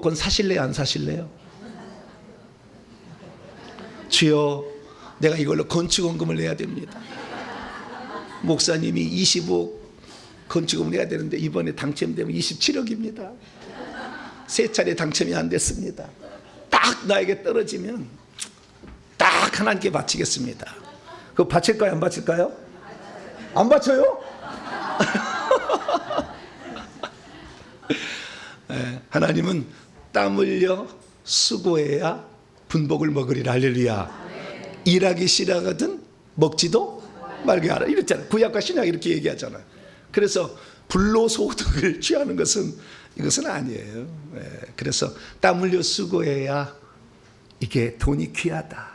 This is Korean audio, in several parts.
리모컨 사실래요, 안 사실래요? 주여, 내가 이걸로 건축원금을 내야 됩니다. 목사님이 25억 건축금을 내야 되는데 이번에 당첨되면 27억입니다. 세 차례 당첨이 안 됐습니다. 딱 나에게 떨어지면 딱 하나님께 바치겠습니다. 그거 바칠까요, 안 바칠까요? 안 바쳐요? 네, 하나님은 땀 흘려 수고해야 분복을 먹으리라. 할렐루야. 일하기 싫어하거든 먹지도 말게 하라 이랬잖아요. 구약과 신약 이렇게 얘기하잖아요. 그래서 불로소득을 취하는 것은 이것은 아니에요. 네, 그래서 땀 흘려 수고해야 이게 돈이 귀하다,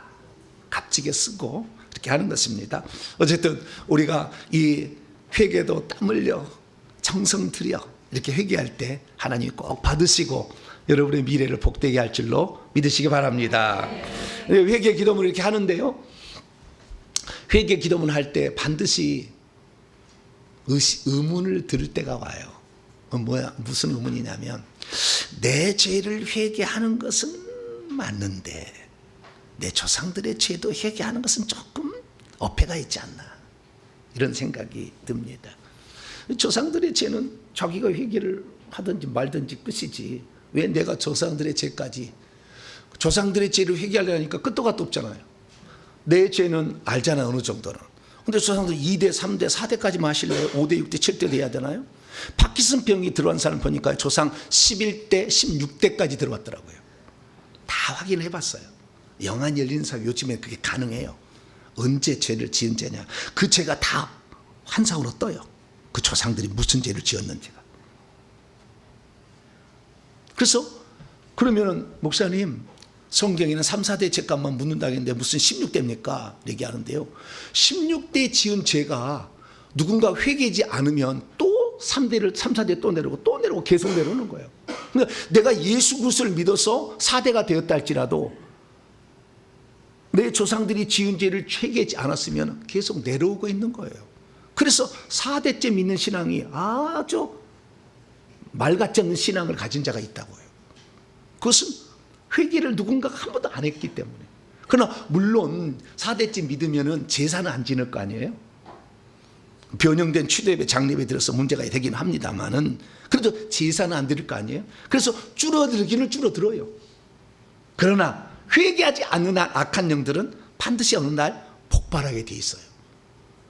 값지게 쓰고 이렇게 하는 것입니다. 어쨌든 우리가 이 회개도 땀 흘려 정성 들여 이렇게 회개할 때 하나님이 꼭 받으시고 여러분의 미래를 복되게 할 줄로 믿으시기 바랍니다. 회개 기도문을 이렇게 하는데요, 회개 기도문 할 때 반드시 의문을 들을 때가 와요. 무슨 의문이냐면, 내 죄를 회개하는 것은 맞는데 내 조상들의 죄도 회개하는 것은 조금 어폐가 있지 않나, 이런 생각이 듭니다. 조상들의 죄는 자기가 회개를 하든지 말든지 끝이지, 왜 내가 조상들의 죄까지, 조상들의 죄를 회개하려니까 끝도 갓도 없잖아요. 내 죄는 알잖아, 어느 정도는. 근데 조상들 2대, 3대, 4대까지 마실래요? 5대, 6대, 7대 돼야 되나요? 파킨슨병이 들어간 사람 보니까 조상 11대, 16대까지 들어왔더라고요. 다 확인해 봤어요. 영안 열린 사람 요즘에 그게 가능해요. 언제 죄를 지은 죄냐, 그 죄가 다 환상으로 떠요. 그 조상들이 무슨 죄를 지었는지가. 그래서 그러면은 목사님, 성경에는 3, 4대 죄값만 묻는다고 했는데 무슨 16대입니까? 얘기하는데요, 16대 지은 죄가 누군가 회개하지 않으면 또 3대를 3, 4대 또 내려오고 계속 내려오는 거예요. 그러니까 내가 예수 그리스도를 믿어서 4대가 되었다 할지라도 내 조상들이 지은 죄를 회개하지 않았으면 계속 내려오고 있는 거예요. 그래서 4대째 믿는 신앙이 아주 말 같지 않는 신앙을 가진 자가 있다고요. 그것은 회개를 누군가가 한 번도 안 했기 때문에. 그러나 물론 4대째 믿으면 제사는 안 지낼 거 아니에요. 변형된 취도예배, 장례배 들어서 문제가 되긴 합니다만은 그래도 제사는 안 드릴 거 아니에요. 그래서 줄어들기는 줄어들어요. 그러나 회개하지 않는 악한 영들은 반드시 어느 날 폭발하게 돼 있어요.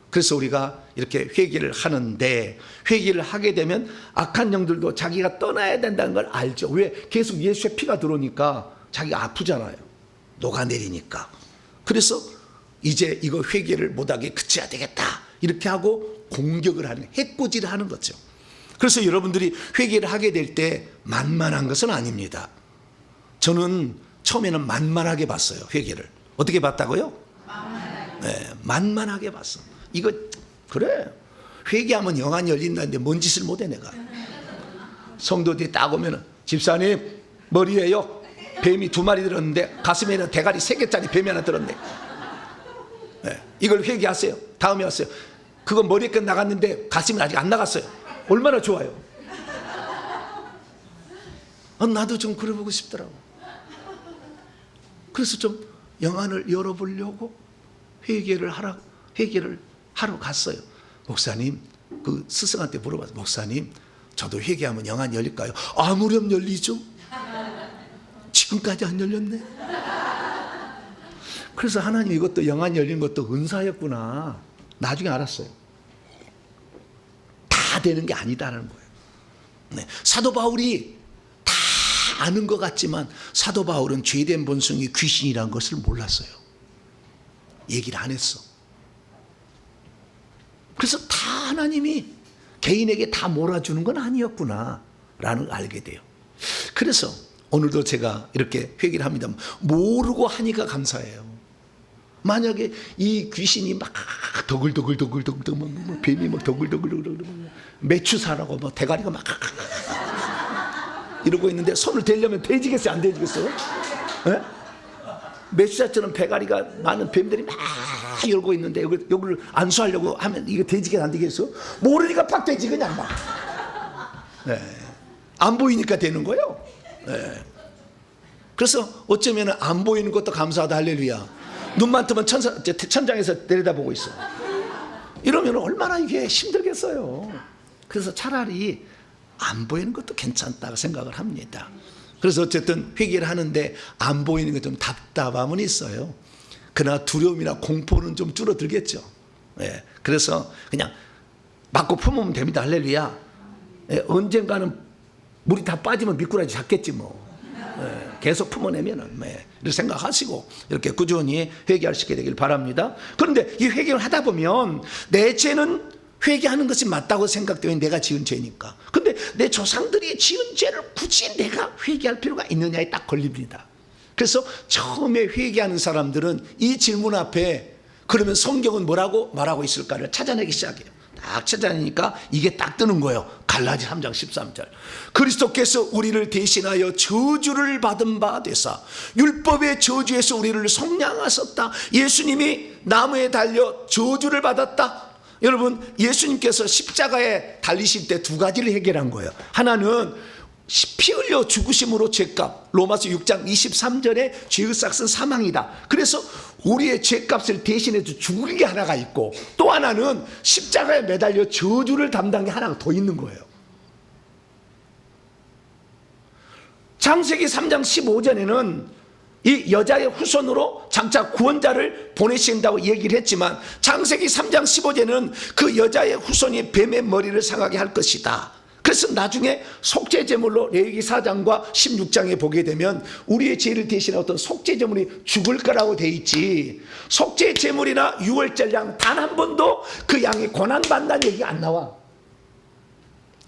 그래서 우리가 이렇게 회개를 하는데, 회개를 하게 되면 악한 영들도 자기가 떠나야 된다는 걸 알죠. 왜? 계속 예수의 피가 들어오니까 자기가 아프잖아요. 녹아내리니까. 그래서 이제 이거 회개를 못하게 그쳐야 되겠다, 이렇게 하고 공격을 하는, 해코지를 하는 거죠. 그래서 여러분들이 회개를 하게 될 때 만만한 것은 아닙니다. 저는 처음에는 만만하게 봤어요. 회개를 어떻게 봤다고요? 네, 만만하게 봤어. 이거 그래, 회개하면 영안이 열린다는데 뭔 짓을 못해. 내가 성도들이 딱 오면은, 집사님 머리에요 뱀이 2마리 들었는데 가슴에는 대가리 3개짜리 뱀이 하나 들었네. 네, 이걸 회개하세요. 다음에 왔어요. 그거 머리에 끝 나갔는데 가슴은 아직 안 나갔어요. 얼마나 좋아요. 나도 좀 그려보고 싶더라고. 그래서 좀 영안을 열어보려고 회개를 하러 갔어요. 목사님, 그 스승한테 물어봤어요. 목사님, 저도 회개하면 영안이 열릴까요? 아무렴 열리죠. 지금까지 안 열렸네. 그래서 하나님 이것도 영안이 열린 것도 은사였구나, 나중에 알았어요. 다 되는 게 아니다라는 거예요. 네. 사도 바울이 다 아는 것 같지만 사도 바울은 죄된 본성이 귀신이라는 것을 몰랐어요. 얘기를 안 했어. 그래서 다 하나님이 개인에게 다 몰아주는 건 아니었구나 라는 걸 알게 돼요. 그래서 오늘도 제가 이렇게 회개를 합니다. 모르고 하니까 감사해요. 만약에 이 귀신이 막 더글더글더글더글 막 뱀이 막 더글더글더글 매추사라고 막 대가리가 막 이러고 있는데 손을 대려면 대지겠어요, 안 대지겠어요? 네? 매추사처럼 대가리가 많은 뱀들이 막 열고 있는데 여기를 안수하려고 하면 이거 되지게 안 되겠어? 모르니까 팍 되지 그냥 막. 네. 안 보이니까 되는 거예요. 예. 그래서 어쩌면 안 보이는 것도 감사하다 할렐루야. 눈만 뜨면 천장에서 내려다보고 있어. 이러면 얼마나 이게 힘들겠어요. 그래서 차라리 안 보이는 것도 괜찮다고 생각을 합니다. 그래서 어쨌든 회개를 하는데 안 보이는 게 좀 답답함은 있어요. 그러나 두려움이나 공포는 좀 줄어들겠죠. 예. 그래서 그냥 맞고 품으면 됩니다. 할렐루야. 예. 언젠가는 물이 다 빠지면 미꾸라지 잡겠지 뭐. 예. 계속 품어내면은 이렇게 생각하시고 이렇게 꾸준히 회개할 수 있게 되길 바랍니다. 그런데 이 회개를 하다 보면 내 죄는 회개하는 것이 맞다고 생각되면 내가 지은 죄니까. 근데 내 조상들이 지은 죄를 굳이 내가 회개할 필요가 있느냐에 딱 걸립니다. 그래서 처음에 회개하는 사람들은 이 질문 앞에 그러면 성경은 뭐라고 말하고 있을까를 찾아내기 시작해요. 딱 찾아내니까 이게 딱 뜨는 거예요. 갈라디 3장 13절. 그리스도께서 우리를 대신하여 저주를 받은 바 되사 율법의 저주에서 우리를 속량하셨다. 예수님이 나무에 달려 저주를 받았다. 여러분, 예수님께서 십자가에 달리실 때 두 가지를 해결한 거예요. 하나는 피 흘려 죽으심으로 죄값, 로마서 6장 23절에 죄의 삭은 사망이다. 그래서 우리의 죄값을 대신해 죽은 게 하나가 있고, 또 하나는 십자가에 매달려 저주를 담당한 게 하나가 더 있는 거예요. 창세기 3장 15절에는 이 여자의 후손으로 장차 구원자를 보내신다고 얘기를 했지만, 창세기 3장 15절에는 그 여자의 후손이 뱀의 머리를 상하게 할 것이다. 그래서 나중에 속죄제물로 레위기 4장과 16장에 보게 되면 우리의 죄를 대신한 어떤 속죄제물이 죽을 거라고 돼 있지, 속죄제물이나 유월절 양 단 한 번도 그 양이 고난받는다는 얘기가 안 나와.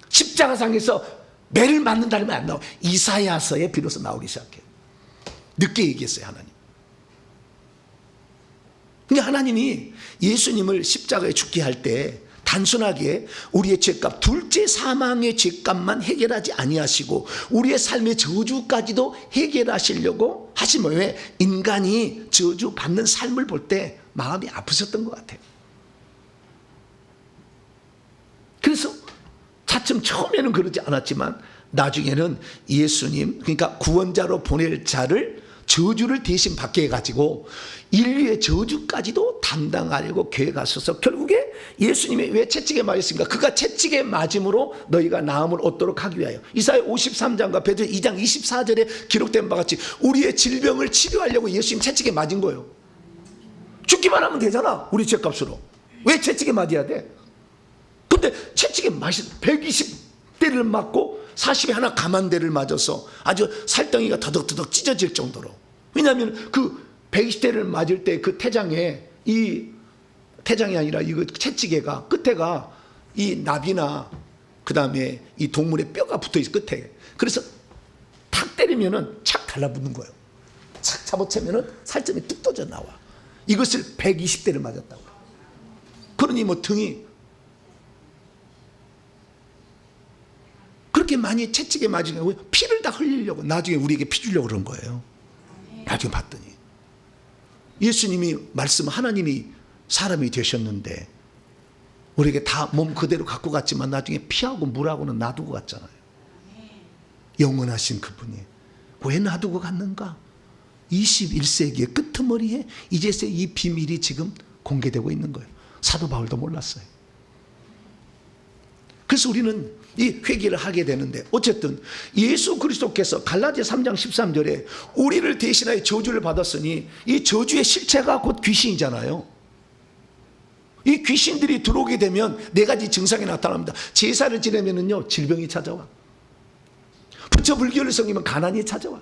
십자가상에서 매를 맞는다는 말 안 나와. 이사야서에 비로소 나오기 시작해요. 늦게 얘기했어요, 하나님. 그러니까 하나님이 예수님을 십자가에 죽게 할 때 단순하게 우리의 죄값, 둘째 사망의 죄값만 해결하지 아니하시고 우리의 삶의 저주까지도 해결하시려고 하시면, 왜? 인간이 저주 받는 삶을 볼 때 마음이 아프셨던 것 같아요. 그래서 차츰 처음에는 그러지 않았지만 나중에는 예수님, 그러니까 구원자로 보낼 자를 저주를 대신 받게 해가지고 인류의 저주까지도 담당하려고 계획하셔서 결국에 예수님이 왜 채찍에 맞았습니까? 그가 채찍에 맞음으로 너희가 나음을 얻도록 하기 위하여. 이사야 53장과 베드로 2장 24절에 기록된 바 같이 우리의 질병을 치료하려고 예수님 채찍에 맞은 거예요. 죽기만 하면 되잖아, 우리 죄값으로. 왜 채찍에 맞아야 돼? 근데 채찍에 맞은 120대를 맞고 40에 하나 감한대를 맞아서 아주 살덩이가 더덕더덕 찢어질 정도로. 왜냐하면 그 120대를 맞을 때 그 태장에, 이 태장이 아니라 이 채찍에가 끝에가 이 나비나 그 다음에 이 동물의 뼈가 붙어 있어, 끝에. 그래서 탁 때리면은 착 달라붙는 거예요. 착 잡아채면은 살점이 뚝 떠져 나와. 이것을 120대를 맞았다고. 그러니 뭐 등이 그렇게 많이 채찍에 맞으면 피를 다 흘리려고 나중에 우리에게 피 주려고 그런 거예요. 나중에 봤더니 예수님이 말씀, 하나님이 사람이 되셨는데 우리에게 다 몸 그대로 갖고 갔지만 나중에 피하고 물하고는 놔두고 갔잖아요. 영원하신 그분이 왜 놔두고 갔는가? 21세기의 끄트머리에 이제서야 이 비밀이 지금 공개되고 있는 거예요. 사도 바울도 몰랐어요. 그래서 우리는 이 회개를 하게 되는데, 어쨌든 예수 그리스도께서 갈라디아 3장 13절에 우리를 대신하여 저주를 받았으니 이 저주의 실체가 곧 귀신이잖아요. 이 귀신들이 들어오게 되면 네 가지 증상이 나타납니다. 제사를 지내면은요 질병이 찾아와. 부처 불교를 섬기면 가난이 찾아와.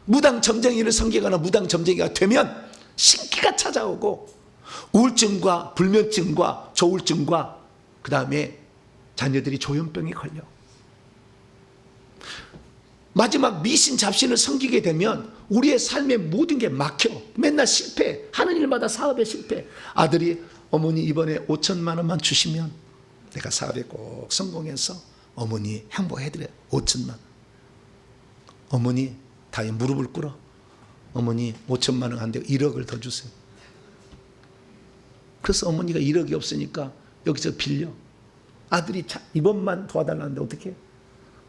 무당 점쟁이를 섬기거나 무당 점쟁이가 되면 신기가 찾아오고, 우울증과 불면증과 조울증과 그 다음에 자녀들이 조현병이 걸려. 마지막 미신 잡신을 섬기게 되면 우리의 삶의 모든 게 막혀. 맨날 실패. 하는 일마다 사업에 실패. 아들이 어머니 이번에 5천만 원만 주시면 내가 사업에 꼭 성공해서 어머니 행복해드려. 5천만. 어머니 다시 무릎을 꿇어. 어머니 5천만 원 안 되고 1억을 더 주세요. 그래서 어머니가 1억이 없으니까 여기서 빌려. 아들이 이번만 도와달라는데 어떻게?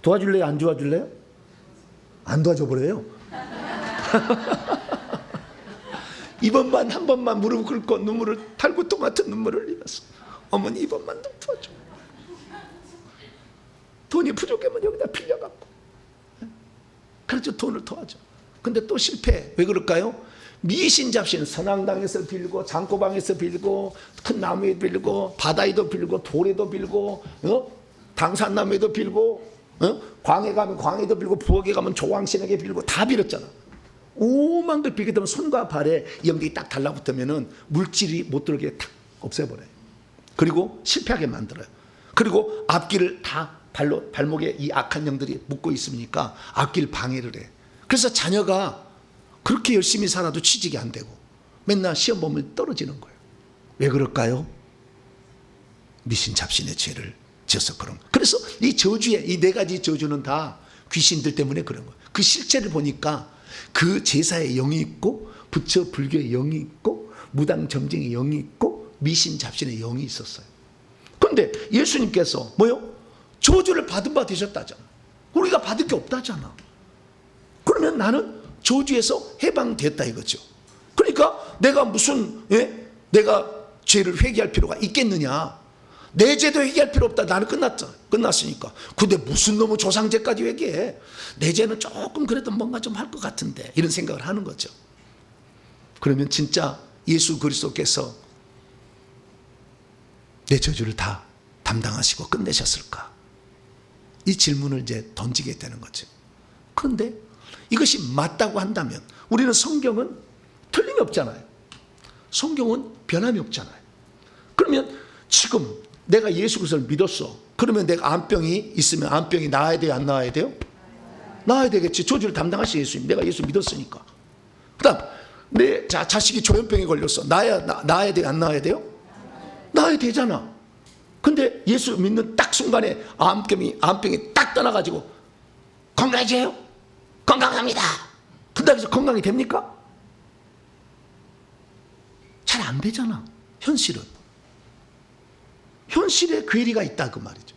도와줄래요? 안 도와줄래요? 안 도와줘 버려요. 이번만 한 번만 무릎 꿇고 눈물을 탈구통 같은 눈물을 흘리면서 어머니 이번만 좀 도와줘. 돈이 부족하면 여기다 빌려갖고 그래서 돈을 도와줘. 근데 또 실패. 왜 그럴까요? 미신잡신 선앙당에서 빌고 장고방에서 빌고 큰 나무에 빌고 바다에도 빌고 돌에도 빌고 당산나무에도 빌고 광해 가면 광해도 빌고 부엌에 가면 조왕신에게 빌고 다 빌었잖아. 오만 걸 빌게 되면 손과 발에 연기 딱 달라붙으면은 물질이 못 들어오게 탁 없애버려요. 그리고 실패하게 만들어요. 그리고 앞길을 다 발목에 이 악한 영들이 묶고 있으니까 앞길 방해를 해. 그래서 자녀가 그렇게 열심히 살아도 취직이 안 되고 맨날 시험 보면 떨어지는 거예요. 왜 그럴까요? 미신잡신의 죄를 지어서 그런 거예요. 그래서 이 저주에 이 네 가지 저주는 다 귀신들 때문에 그런 거예요. 그 실체를 보니까 그 제사의 영이 있고 부처 불교의 영이 있고 무당 점쟁의 영이 있고 미신잡신의 영이 있었어요. 그런데 예수님께서 뭐요? 저주를 받은 바 되셨다잖아. 우리가 받을 게 없다잖아. 그러면 나는 저주에서 해방됐다 이거죠. 그러니까 내가 무슨 내가 죄를 회개할 필요가 있겠느냐? 내 죄도 회개할 필요 없다. 나는 끝났으니까. 근데 무슨 놈의 조상죄까지 회개해? 내 죄는 조금 그래도 뭔가 좀 할 것 같은데 이런 생각을 하는 거죠. 그러면 진짜 예수 그리스도께서 내 저주를 다 담당하시고 끝내셨을까? 이 질문을 이제 던지게 되는 거죠. 그런데 이것이 맞다고 한다면 우리는 성경은 틀림이 없잖아요. 성경은 변함이 없잖아요. 그러면 지금 내가 예수 그리스도를 믿었어. 그러면 내가 암병이 있으면 암병이 나아야 돼요? 안 나아야 돼요? 나아야 되겠지. 저주를 담당하신 예수님. 내가 예수 믿었으니까. 그 다음 내 자식이 조현병에 걸렸어. 나아야 돼요? 안 나아야 돼요? 나아야 되잖아. 근데 예수 믿는 딱 순간에 암병이 딱 떠나가지고 건강해져요? 건강합니다. 그런다고 해서 건강이 됩니까? 잘 안 되잖아. 현실은. 현실에 괴리가 있다 그 말이죠.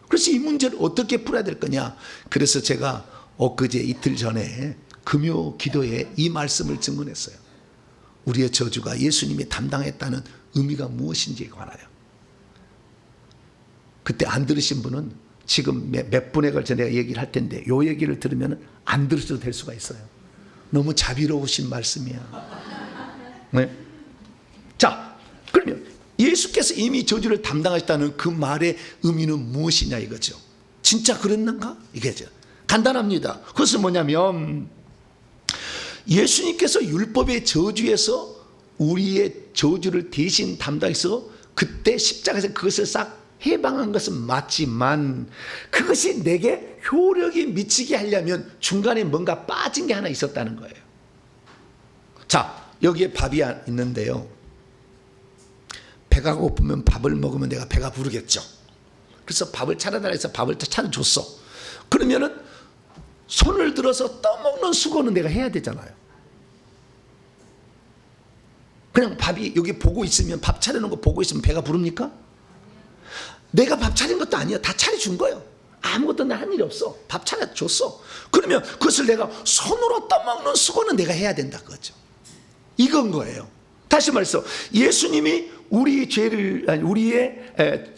그래서 이 문제를 어떻게 풀어야 될 거냐. 그래서 제가 엊그제 이틀 전에 금요 기도에 이 말씀을 증언했어요. 우리의 저주가 예수님이 담당했다는 의미가 무엇인지에 관하여. 그때 안 들으신 분은 지금 몇 분에 걸쳐 내가 얘기를 할 텐데 요 얘기를 들으면 안 들으셔도 될 수가 있어요. 너무 자비로우신 말씀이야. 네? 자, 그러면 예수께서 이미 저주를 담당하셨다는 그 말의 의미는 무엇이냐 이거죠. 진짜 그랬는가? 이게죠. 간단합니다. 그것은 뭐냐면 예수님께서 율법의 저주에서 우리의 저주를 대신 담당해서 그때 십자가에서 그것을 싹 해방한 것은 맞지만 그것이 내게 효력이 미치게 하려면 중간에 뭔가 빠진 게 하나 있었다는 거예요. 자, 여기에 밥이 있는데요. 배가 고프면 밥을 먹으면 내가 배가 부르겠죠. 그래서 밥을 차려달라 해서 밥을 차려줬어. 그러면은 손을 들어서 떠먹는 수고는 내가 해야 되잖아요. 그냥 밥이 여기 보고 있으면 밥 차려놓은 거 보고 있으면 배가 부릅니까? 내가 밥 차린 것도 아니야. 다 차려준 거예요. 아무것도 나 한 일이 없어. 밥 차려줬어. 그러면 그것을 내가 손으로 떠먹는 수고는 내가 해야 된다 그거죠. 이건 거예요. 다시 말해서 예수님이 우리 죄를 우리의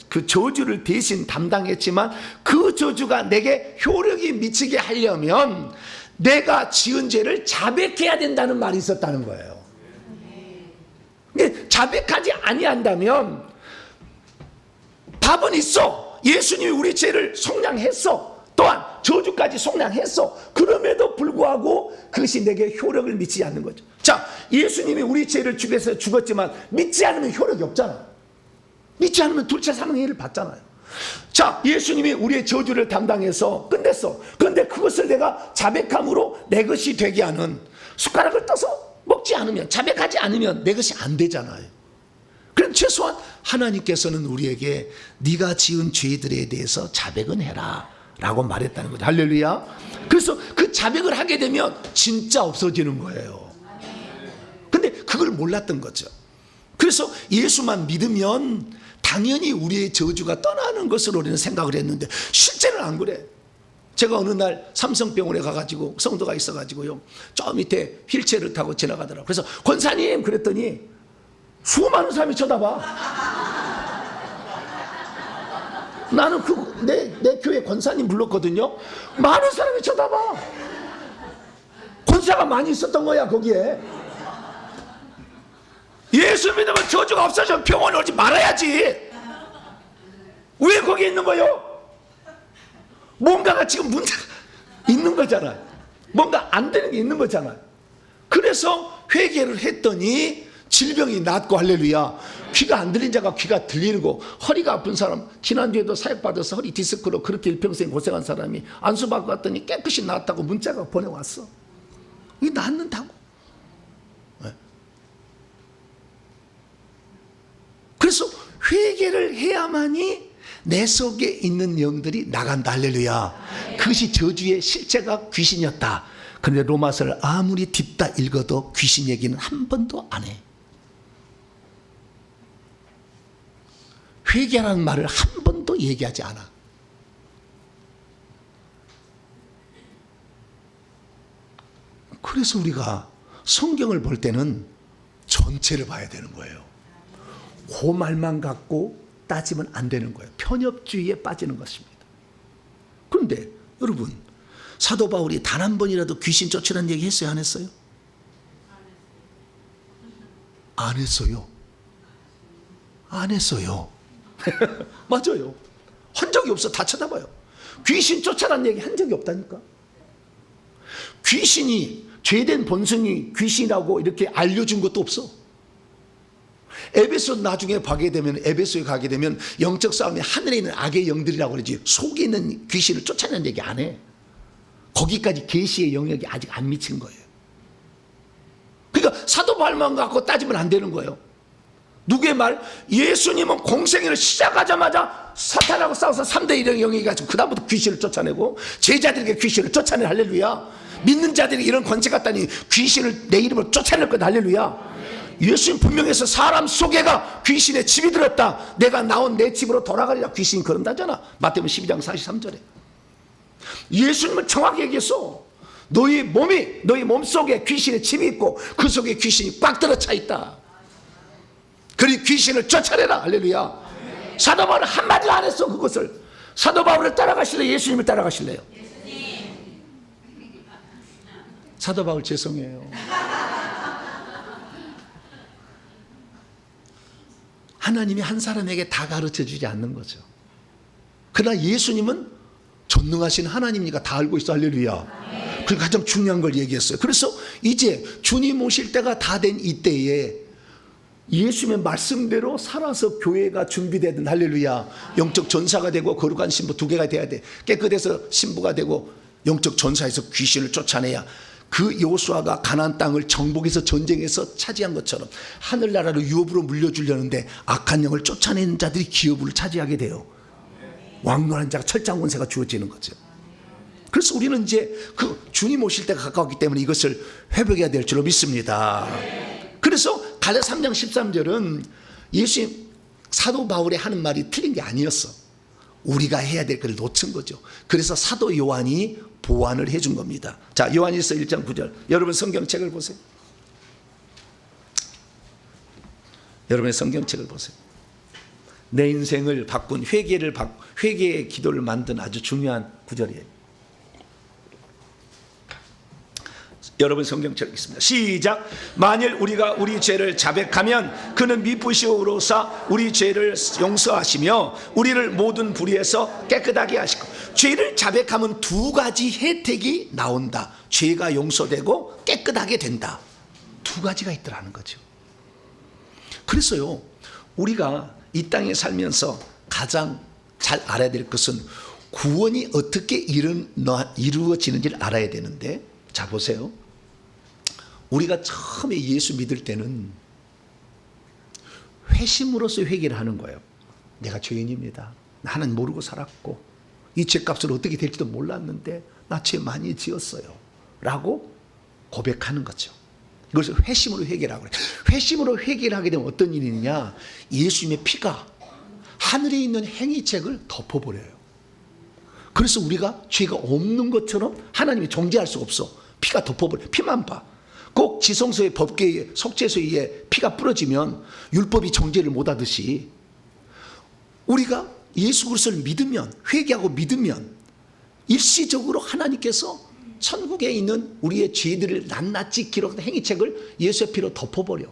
그 저주를 대신 담당했지만 그 저주가 내게 효력이 미치게 하려면 내가 지은 죄를 자백해야 된다는 말이 있었다는 거예요. 자백하지 아니한다면 답은 있어. 예수님이 우리 죄를 속량했어. 또한 저주까지 속량했어. 그럼에도 불구하고 그것이 내게 효력을 미치지 않는 거죠. 자, 예수님이 우리 죄를 죽여서 죽었지만 믿지 않으면 효력이 없잖아. 믿지 않으면 둘째 사망의 해를 받잖아요. 자, 예수님이 우리의 저주를 담당해서 끝냈어. 그런데 그것을 내가 자백함으로 내 것이 되게 하는, 숟가락을 떠서 먹지 않으면, 자백하지 않으면 내 것이 안 되잖아요. 그럼 최소한 하나님께서는 우리에게 네가 지은 죄들에 대해서 자백은 해라 라고 말했다는 거죠. 할렐루야. 그래서 그 자백을 하게 되면 진짜 없어지는 거예요. 근데 그걸 몰랐던 거죠. 그래서 예수만 믿으면 당연히 우리의 저주가 떠나는 것으로 우리는 생각을 했는데 실제는 안 그래. 제가 어느 날 삼성병원에 가가지고 성도가 있어가지고요, 저 밑에 휠체어를 타고 지나가더라고요. 그래서 권사님 그랬더니 수많은 사람이 쳐다봐. 나는 내 교회 권사님 불렀거든요. 많은 사람이 쳐다봐. 권사가 많이 있었던 거야 거기에. 예수 믿으면 저주가 없어져 병원에 오지 말아야지. 왜 거기 있는 거요? 뭔가가 지금 문제가 있는 거잖아요. 뭔가 안 되는 게 있는 거잖아요. 그래서 회개를 했더니 질병이 낫고, 할렐루야. 귀가 안 들린 자가 귀가 들리는 거. 허리가 아픈 사람, 지난주에도 사역받아서 허리 디스크로 그렇게 일평생 고생한 사람이 안수받고 갔더니 깨끗이 낫다고 문자가 보내왔어. 이게 낫는다고. 그래서 회개를 해야만이 내 속에 있는 영들이 나간다. 할렐루야. 그것이 저주의 실체가 귀신이었다. 그런데 로마서를 아무리 딥다 읽어도 귀신 얘기는 한 번도 안 해. 회개라는 말을 한 번도 얘기하지 않아. 그래서 우리가 성경을 볼 때는 전체를 봐야 되는 거예요. 그 말만 갖고 따지면 안 되는 거예요. 편협주의에 빠지는 것입니다. 그런데 여러분, 사도 바울이 단 한 번이라도 귀신 쫓으라는 얘기 했어요? 안 했어요? 안 했어요. 안 했어요. 맞아요. 한 적이 없어. 다 쳐다봐요. 귀신 쫓아라는 얘기 한 적이 없다니까. 귀신이, 죄된 본성이 귀신이라고 이렇게 알려준 것도 없어. 에베소 나중에 에베소에 가게 되면 영적 싸움이 하늘에 있는 악의 영들이라고 그러지, 속에 있는 귀신을 쫓아내는 얘기 안 해. 거기까지 계시의 영역이 아직 안 미친 거예요. 그러니까 사도 바울만 갖고 따지면 안 되는 거예요. 누구의 말? 예수님은 공생애를 시작하자마자 사탄하고 싸워서 3대 1의 영역이 가지고 그 다음부터 귀신을 쫓아내고 제자들에게 귀신을 쫓아내. 할렐루야. 믿는 자들이 이런 권세 갖다니 귀신을 내 이름으로 쫓아낼 거다. 할렐루야. 예수님 분명해서 사람 속에가 귀신의 집이 들었다. 내가 나온 내 집으로 돌아가리라 귀신이 그런다잖아. 마태복음 12장 43절에. 예수님은 정확히 얘기했어. 너희 몸속에 귀신의 집이 있고 그 속에 귀신이 꽉 들어차 있다. 그리 귀신을 쫓아내라. 할렐루야. 사도 바울은 한마디도 안 했어. 그것을. 사도 바울을 따라가실래요? 예수님을 따라가실래요? 사도 바울 죄송해요. 하나님이 한 사람에게 다 가르쳐 주지 않는 거죠. 그러나 예수님은 전능하신 하나님이니까 다 알고 있어. 할렐루야. 그 가장 중요한 걸 얘기했어요. 그래서 이제 주님 오실 때가 다 된 이때에 예수님의 말씀대로 살아서 교회가 준비되든, 할렐루야, 영적 전사가 되고 거룩한 신부 2개가 돼야 돼. 깨끗해서 신부가 되고 영적 전사에서 귀신을 쫓아내야 그 여호수아가 가나안 땅을 정복해서 전쟁에서 차지한 것처럼 하늘나라로 유업으로 물려주려는데 악한 영을 쫓아내는 자들이 기업을 차지하게 돼요. 왕노한 자가 철장 권세가 주어지는 거죠. 그래서 우리는 이제 그 주님 오실 때가 가까웠기 때문에 이것을 회복해야 될 줄로 믿습니다. 그래서 갈라디아 3장 13절은 예수님, 사도 바울이 하는 말이 틀린 게 아니었어. 우리가 해야 될 것을 놓친 거죠. 그래서 사도 요한이 보완을 해준 겁니다. 자, 요한일서 1장 9절. 여러분 성경책을 보세요. 여러분의 성경책을 보세요. 내 인생을 바꾼 회개의 기도를 만든 아주 중요한 구절이에요. 여러분 성경책 있습니다. 시작. 만일 우리가 우리 죄를 자백하면 그는 미쁘시오로사 우리 죄를 용서하시며 우리를 모든 불의에서 깨끗하게 하시고. 죄를 자백하면 2가지 혜택이 나온다. 죄가 용서되고 깨끗하게 된다. 2가지가 있더라는 거죠. 그래서요, 우리가 이 땅에 살면서 가장 잘 알아야 될 것은 구원이 어떻게 이루어지는지를 알아야 되는데, 자 보세요. 우리가 처음에 예수 믿을 때는 회심으로서 회개를 하는 거예요. 내가 죄인입니다. 나는 모르고 살았고 이 죄값을 어떻게 될지도 몰랐는데 나 죄 많이 지었어요 라고 고백하는 거죠. 이것을 회심으로 회개라고 그래요. 회심으로 회개를 하게 되면 어떤 일이 있느냐, 예수님의 피가 하늘에 있는 행위책을 덮어버려요. 그래서 우리가 죄가 없는 것처럼 하나님이 정죄할 수가 없어. 피가 덮어버려. 피만 봐. 꼭 지성소의 법궤에 속죄소에 피가 뿌려지면 율법이 정죄를 못하듯이 우리가 예수 그리스도를 믿으면, 회개하고 믿으면 일시적으로 하나님께서 천국에 있는 우리의 죄들을 낱낱이 기록한 행위책을 예수의 피로 덮어버려.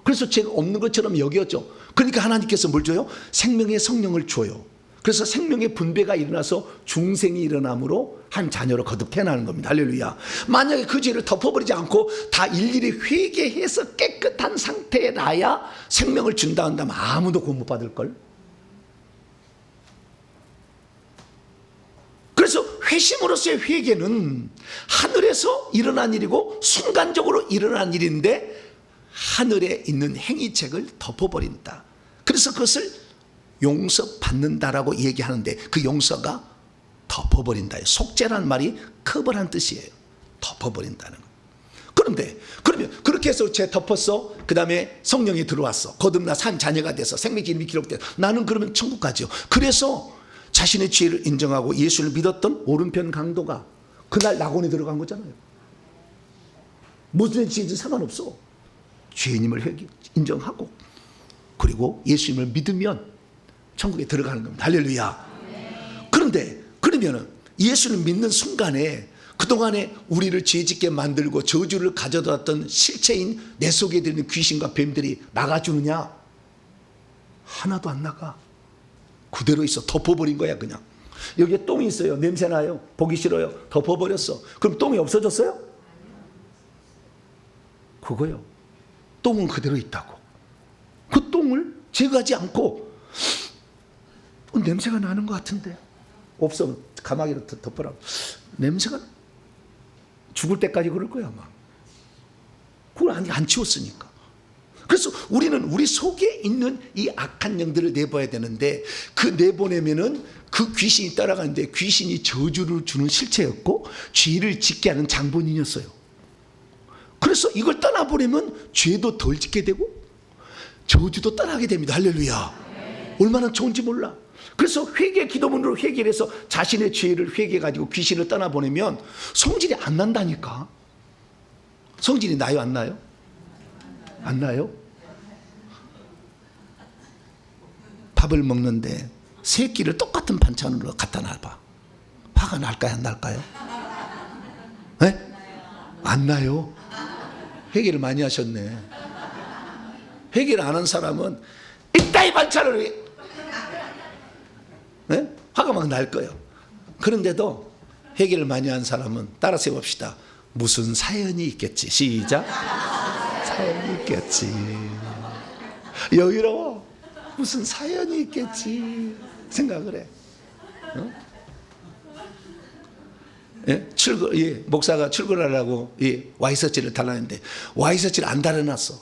그래서 죄가 없는 것처럼 여겨져. 그러니까 하나님께서 뭘 줘요? 생명의 성령을 줘요. 그래서 생명의 분배가 일어나서 중생이 일어남으로 한 자녀로 거듭 태어나는 겁니다. 할렐루야. 만약에 그 죄를 덮어버리지 않고 다 일일이 회개해서 깨끗한 상태에 놔야 생명을 준다 한다면 아무도 구원 못 받을걸. 그래서 회심으로서의 회개는 하늘에서 일어난 일이고 순간적으로 일어난 일인데 하늘에 있는 행위책을 덮어버린다. 그래서 그것을 용서받는다라고 얘기하는데 그 용서가 덮어버린다. 속죄라는 말이 커버란 뜻이에요. 덮어버린다는 거. 그런데 그러면 그렇게 해서 죄 덮었어. 그 다음에 성령이 들어왔어. 거듭나 산 자녀가 돼서 생명의 이름이 기록돼. 나는 그러면 천국 가죠. 그래서 자신의 죄를 인정하고 예수를 믿었던 오른편 강도가 그날 낙원에 들어간 거잖아요. 무슨 죄든 상관없어. 죄인임을 인정하고 그리고 예수님을 믿으면 천국에 들어가는 겁니다. 할렐루야. 그런데 그러면은 예수를 믿는 순간에 그동안에 우리를 죄짓게 만들고 저주를 가져다 놨던 실체인 내 속에 들는 귀신과 뱀들이 나가주느냐? 하나도 안 나가. 그대로 있어. 덮어버린 거야 그냥. 여기에 똥이 있어요. 냄새나요. 보기 싫어요. 덮어버렸어. 그럼 똥이 없어졌어요? 그거요. 똥은 그대로 있다고. 그 똥을 제거하지 않고 냄새가 나는 것 같은데 없어. 가마귀로 덮어라. 냄새가 죽을 때까지 그럴 거야 아마. 그걸 안 치웠으니까. 그래서 우리는 우리 속에 있는 이 악한 영들을 내버려야 되는데 그 내보내면은 그 귀신이 따라가는데 귀신이 저주를 주는 실체였고 죄를 짓게 하는 장본인이었어요. 그래서 이걸 떠나보내면 죄도 덜 짓게 되고 저주도 떠나게 됩니다. 할렐루야. 얼마나 좋은지 몰라. 그래서 회개 기도문으로 회개를 해서 자신의 죄를 회개해가지고 귀신을 떠나보내면 성질이 안 난다니까. 성질이 나요 안 나요? 안 나요? 밥을 먹는데 세 끼를 똑같은 반찬으로 갖다 놔봐. 화가 날까요 안 날까요? 네? 안 나요? 회개를 많이 하셨네. 회개를 안 한 사람은 이따위 반찬을 네? 화가 막 날 거예요. 그런데도 회개를 많이 한 사람은 따라서 해봅시다. 무슨 사연이 있겠지. 시작. 사연이 있겠지. 여유로워. 무슨 사연이 있겠지 생각을 해. 어? 예? 목사가 출근하려고 와이셔츠를 달라는데 와이셔츠를 안 달아놨어.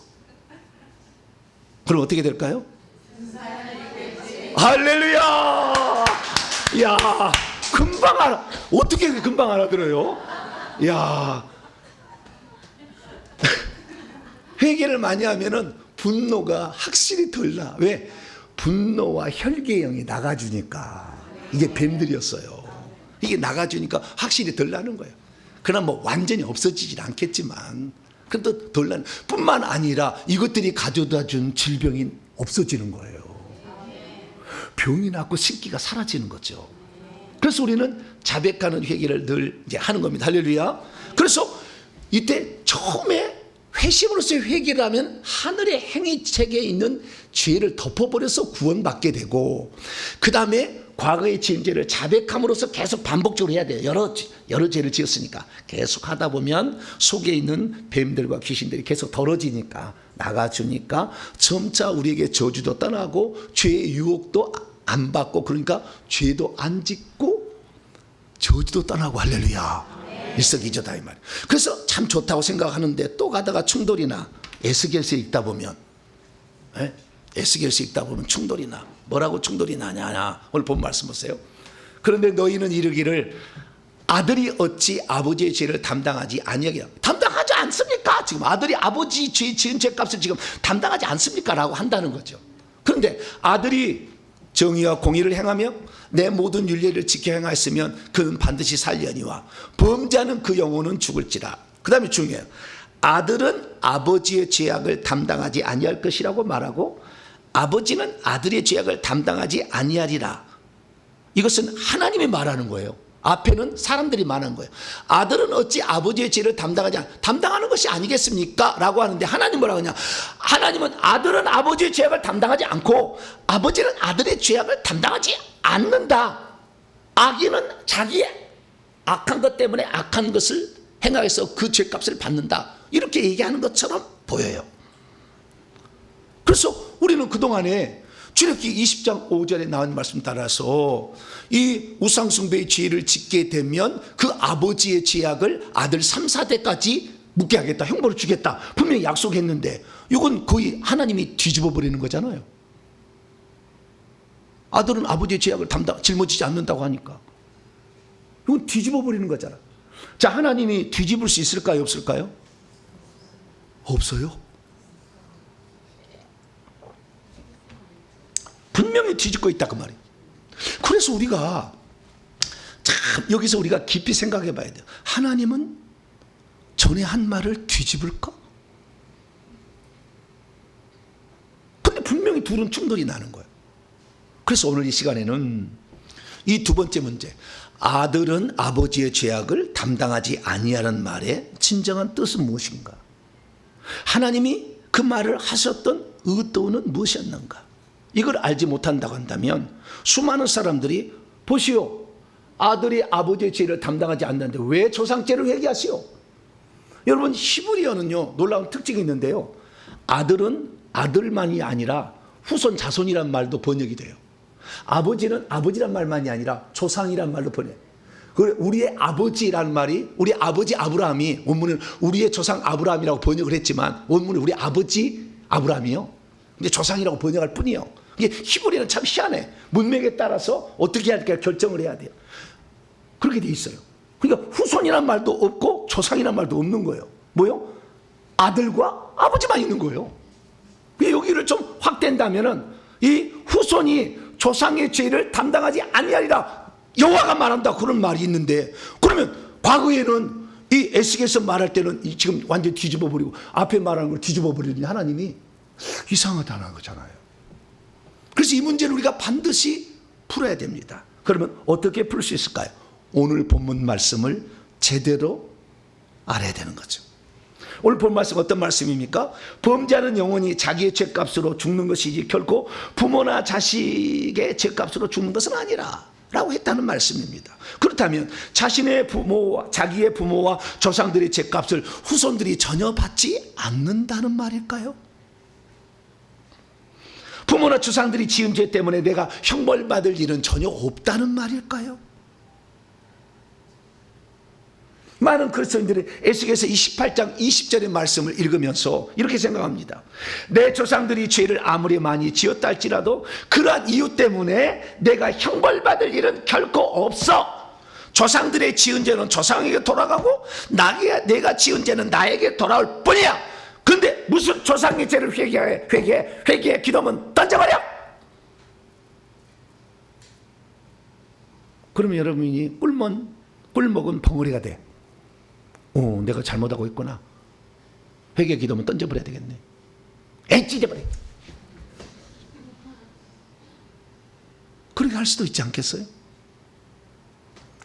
그럼 어떻게 될까요? 할렐루야. 야, 금방 알아. 어떻게 금방 알아들어요? 야, 회개를 많이 하면은 분노가 확실히 덜 나. 왜? 분노와 혈계형이 나가주니까. 이게 뱀들이었어요. 이게 나가주니까 확실히 덜 나는 거예요. 그러나 뭐 완전히 없어지진 않겠지만 그래도 덜 나는 뿐만 아니라 이것들이 가져다 준 질병이 없어지는 거예요. 병이 낫고 신기가 사라지는 거죠. 그래서 우리는 자백하는 회개를 늘 이제 하는 겁니다. 할렐루야. 그래서 이때 처음에 회심으로서의 회개를 하면 하늘의 행위책에 있는 죄를 덮어버려서 구원받게 되고 그 다음에 과거의 지은 죄를 자백함으로써 계속 반복적으로 해야 돼요. 여러 죄를 지었으니까 계속 하다 보면 속에 있는 뱀들과 귀신들이 계속 덜어지니까 나가주니까 점차 우리에게 저주도 떠나고 죄의 유혹도 안 받고 그러니까 죄도 안 짓고 저주도 떠나고 할렐루야. 일석이조다 이 말이에요. 그래서 참 좋다고 생각하는데 또 가다가 충돌이나 에스겔서에 읽다 보면 에스겔서 읽다 보면 충돌이 나. 뭐라고 충돌이 나냐. 오늘 본 말씀 보세요. 그런데 너희는 이르기를 아들이 어찌 아버지의 죄를 담당하지 아니하냐. 담당하지 않습니까? 지금 아들이 아버지 지은 죄값을 지금 담당하지 않습니까? 라고 한다는 거죠. 그런데 아들이 정의와 공의를 행하며 내 모든 윤례를 지켜 행하였으면 그는 반드시 살려니와 범죄하는 그 영혼은 죽을지라. 그 다음에 중요해요. 아들은 아버지의 죄악을 담당하지 아니할 것이라고 말하고 아버지는 아들의 죄악을 담당하지 아니하리라. 이것은 하나님이 말하는 거예요. 앞에는 사람들이 말하는 거예요. 아들은 어찌 아버지의 죄를 담당하는 것이 아니겠습니까? 라고 하는데 하나님 뭐라고 하냐? 하나님은 아들은 아버지의 죄악을 담당하지 않고 아버지는 아들의 죄악을 담당하지 않는다. 악인은 자기의 악한 것 때문에 악한 것을 행하여서 그 죄값을 받는다. 이렇게 얘기하는 것처럼 보여요. 그래서 우리는 그동안에 출애굽기 20장 5절에 나온 말씀 따라서 이 우상숭배의 죄를 짓게 되면 그 아버지의 죄악을 아들 3, 4대까지 묻게 하겠다, 형벌을 주겠다 분명히 약속했는데 이건 거의 하나님이 뒤집어 버리는 거잖아요. 아들은 아버지의 죄악을 짊어지지 않는다고 하니까 이건 뒤집어 버리는 거잖아. 자, 하나님이 뒤집을 수 있을까요, 없을까요? 없어요. 분명히 뒤집고 있다 그 말이에요. 그래서 우리가 참 여기서 우리가 깊이 생각해 봐야 돼요. 하나님은 전에 한 말을 뒤집을까? 근데 분명히 둘은 충돌이 나는 거예요. 그래서 오늘 이 시간에는 이 두 번째 문제, 아들은 아버지의 죄악을 담당하지 아니하는 말의 진정한 뜻은 무엇인가? 하나님이 그 말을 하셨던 의도는 무엇이었는가? 이걸 알지 못한다고 한다면 수많은 사람들이 보시오, 아들이 아버지의 죄를 담당하지 않는데 왜 조상죄를 회개하시오? 여러분, 히브리어는요 놀라운 특징이 있는데요, 아들은 아들만이 아니라 후손 자손이란 말도 번역이 돼요. 아버지는 아버지란 말만이 아니라 조상이란 말로 번역해요. 우리의 아버지란 말이 우리 아버지 아브라함이 원문은 우리의 조상 아브라함이라고 번역을 했지만 원문은 우리 아버지 아브라함이요. 근데 조상이라고 번역할 뿐이요. 이게 히브리어는 참 희한해. 문맥에 따라서 어떻게 해야 될까 결정을 해야 돼요. 그렇게 돼 있어요. 그러니까 후손이란 말도 없고 조상이란 말도 없는 거예요. 뭐요? 아들과 아버지만 있는 거예요. 여기를 좀 확대한다면은 이 후손이 조상의 죄를 담당하지 아니하리라 여호와가 말한다 그런 말이 있는데, 그러면 과거에는 이 에스겔에서 말할 때는 지금 완전히 뒤집어 버리고 앞에 말하는 걸 뒤집어 버리더니 하나님이 이상하다는 거잖아요. 그래서 이 문제를 우리가 반드시 풀어야 됩니다. 그러면 어떻게 풀 수 있을까요? 오늘 본문 말씀을 제대로 알아야 되는 거죠. 오늘 본 말씀 어떤 말씀입니까? 범죄하는 영혼이 자기의 죄값으로 죽는 것이지 결코 부모나 자식의 죄값으로 죽는 것은 아니라 라고 했다는 말씀입니다. 그렇다면 자신의 부모와 자기의 부모와 조상들의 죄값을 후손들이 전혀 받지 않는다는 말일까요? 부모나 조상들이 지은 죄 때문에 내가 형벌받을 일은 전혀 없다는 말일까요? 많은 그리스도인들이 에스겔서 28장 20절의 말씀을 읽으면서 이렇게 생각합니다. 내 조상들이 죄를 아무리 많이 지었다 할지라도 그러한 이유 때문에 내가 형벌받을 일은 결코 없어. 조상들의 지은 죄는 조상에게 돌아가고 내가 지은 죄는 나에게 돌아올 뿐이야. 근데 무슨 조상의 죄를 회개해 기도하면 던져버려. 그러면 여러분이 꿀먹은 벙어리가 돼. 내가 잘못하고 있구나. 회개 기도하면 던져버려야 되겠네. 찢어버려. 그렇게 할 수도 있지 않겠어요?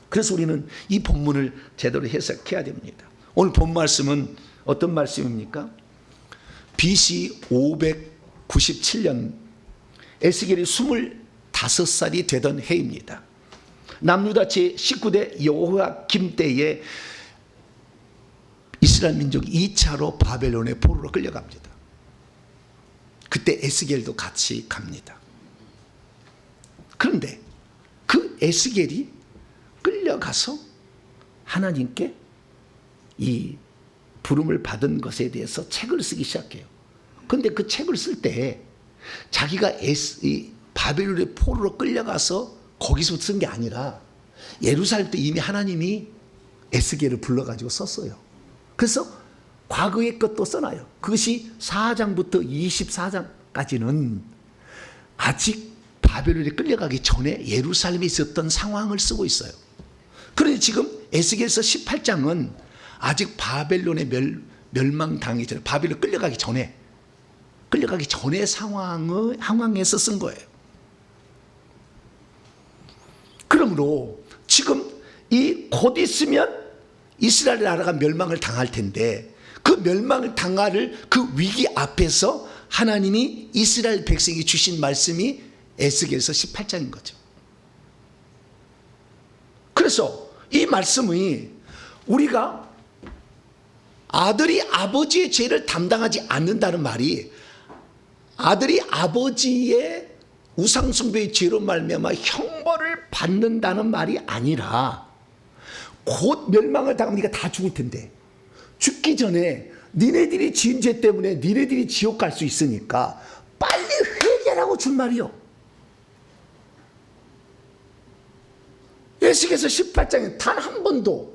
그래서 우리는 이 본문을 제대로 해석해야 됩니다. 오늘 본 말씀은 어떤 말씀입니까? BC 597년 에스겔이 25살이 되던 해입니다. 남유다 제19대 여호야김 때에 이스라엘 민족이 2차로 바벨론의 포로로 끌려갑니다. 그때 에스겔도 같이 갑니다. 그런데 그 에스겔이 끌려가서 하나님께 이 부름을 받은 것에 대해서 책을 쓰기 시작해요. 그런데 그 책을 쓸 때 자기가 바벨론의 포로로 끌려가서 거기서 쓴 게 아니라 예루살렘 때 이미 하나님이 에스겔을 불러가지고 썼어요. 그래서 과거의 것도 써놔요. 그것이 4장부터 24장까지는 아직 바벨론에 끌려가기 전에 예루살렘에 있었던 상황을 쓰고 있어요. 그런데 지금 에스겔서 18장은 아직 바벨론에 멸망당하기 전에, 바벨론 끌려가기 전에 상황에서 쓴 거예요. 그러므로 지금 이 곧 있으면 이스라엘 나라가 멸망을 당할 텐데, 그 멸망을 당할 그 위기 앞에서 하나님이 이스라엘 백성이 주신 말씀이 에스겔서 18장인 거죠. 그래서 이 말씀이 우리가 아들이 아버지의 죄를 담당하지 않는다는 말이 아들이 아버지의 우상숭배의 죄로 말미암아 형벌을 받는다는 말이 아니라, 곧 멸망을 당하면 네가 다 죽을 텐데 죽기 전에 니네들이 지은 죄 때문에 니네들이 지옥 갈 수 있으니까 빨리 회개하라고 준 말이요. 에스겔서 18장에 단 한 번도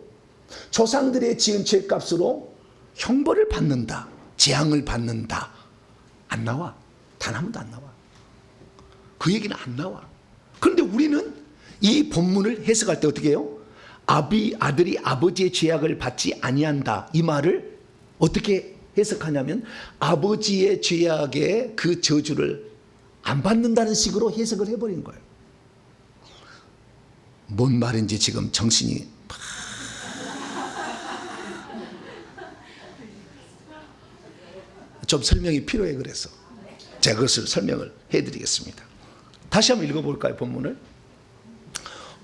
조상들의 지은 죄값으로 형벌을 받는다, 재앙을 받는다 안 나와. 단 한 번도 안 나와. 그 얘기는 안 나와. 그런데 우리는 이 본문을 해석할 때 어떻게 해요? 아들이 아버지의 죄악을 받지 아니한다, 이 말을 어떻게 해석하냐면 아버지의 죄악의 그 저주를 안 받는다는 식으로 해석을 해버린 거예요. 뭔 말인지 지금 정신이 좀 설명이 필요해. 그래서 제가 그것을 설명을 해드리겠습니다. 다시 한번 읽어볼까요? 본문을.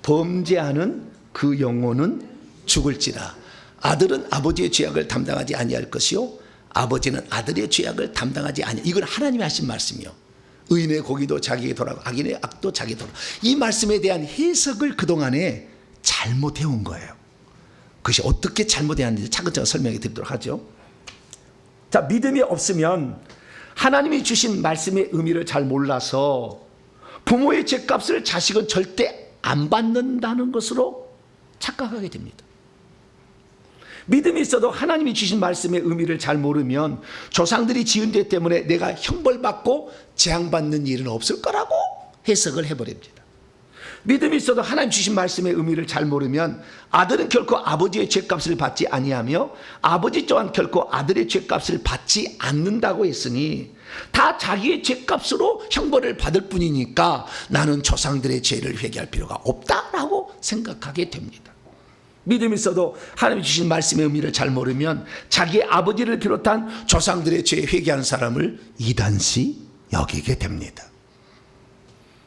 범죄하는 그 영혼은 죽을지라. 아들은 아버지의 죄악을 담당하지 아니할 것이요 아버지는 아들의 죄악을 담당하지 아니. 이건 하나님이 하신 말씀이요. 의인의 고기도 자기에게 돌아가고 악인의 악도 자기에게 돌아가고. 이 말씀에 대한 해석을 그동안에 잘못해온 거예요. 그것이 어떻게 잘못해왔는지 차근차근 설명해 드리도록 하죠. 자, 믿음이 없으면 하나님이 주신 말씀의 의미를 잘 몰라서 부모의 죄값을 자식은 절대 안 받는다는 것으로 착각하게 됩니다. 믿음이 있어도 하나님이 주신 말씀의 의미를 잘 모르면 조상들이 지은 죄 때문에 내가 형벌받고 재앙받는 일은 없을 거라고 해석을 해버립니다. 믿음이 있어도 하나님 주신 말씀의 의미를 잘 모르면 아들은 결코 아버지의 죄값을 받지 아니하며 아버지 또한 결코 아들의 죄값을 받지 않는다고 했으니 다 자기의 죄값으로 형벌을 받을 뿐이니까 나는 조상들의 죄를 회개할 필요가 없다라고 생각하게 됩니다. 믿음이 있어도 하나님이 주신 말씀의 의미를 잘 모르면 자기의 아버지를 비롯한 조상들의 죄에 회개하는 사람을 이단시 여기게 됩니다.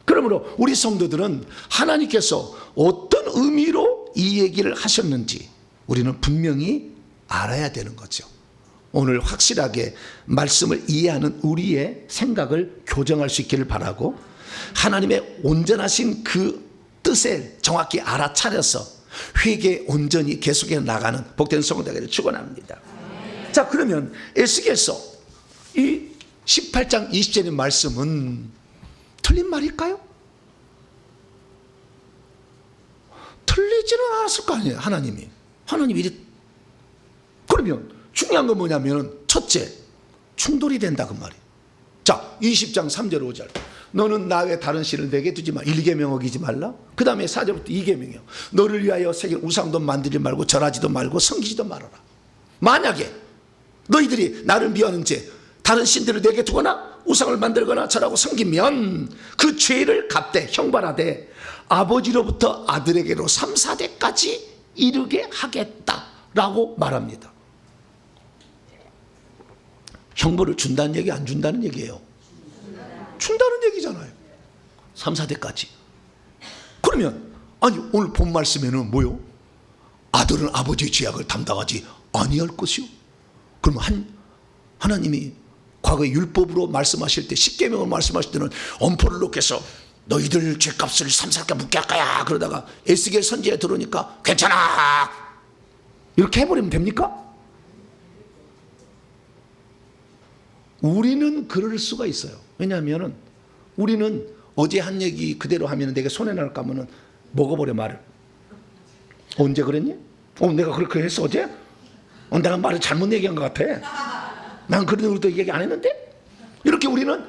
그러므로 우리 성도들은 하나님께서 어떤 의미로 이 얘기를 하셨는지 우리는 분명히 알아야 되는 거죠. 오늘 확실하게 말씀을 이해하는 우리의 생각을 교정할 수 있기를 바라고, 하나님의 온전하신 그 뜻을 정확히 알아차려서 회개에 온전히 계속해 나가는 복된 성도 되기를 축원합니다. 자, 그러면 에스겔서 이 18장 20절의 말씀은 틀린 말일까요? 틀리지는 않았을 거 아니에요. 하나님이 이래. 그러면 중요한 건 뭐냐면 첫째, 충돌이 된다 그 말이에요. 자, 20장 3절 5절 너는 나 외 다른 신을 내게 두지 마. 1계명 어기지 말라. 그 다음에 4절부터 2계명이요. 너를 위하여 새긴 우상도 만들지 말고 절하지도 말고 섬기지도 말아라. 만약에 너희들이 나를 미워하는 죄, 다른 신들을 내게 두거나 우상을 만들거나 절하고 섬기면 그 죄를 갚되 형벌하되 아버지로부터 아들에게로 3, 4대까지 이르게 하겠다라고 말합니다. 형벌을 준다는 얘기 안 준다는 얘기예요. 준다는 얘기잖아요. 3, 4대까지. 그러면 아니 오늘 본 말씀에는 뭐요? 아들은 아버지의 죄악을 담당하지 아니할 것이요. 그러면 하나님이 과거에 율법으로 말씀하실 때, 십계명으로 말씀하실 때는 엄포를 놓고서 너희들 죄값을 3, 4대 묻게 할 거야. 그러다가 에스겔 선지에 들어오니까 괜찮아 이렇게 해버리면 됩니까? 우리는 그럴 수가 있어요. 왜냐하면 우리는 어제 한 얘기 그대로 하면 내가 손해날까 하면 먹어버려 말을. 언제 그랬니? 내가 그렇게 했어 어제? 내가 말을 잘못 얘기한 것 같아. 난 그런 것도 얘기 안 했는데? 이렇게 우리는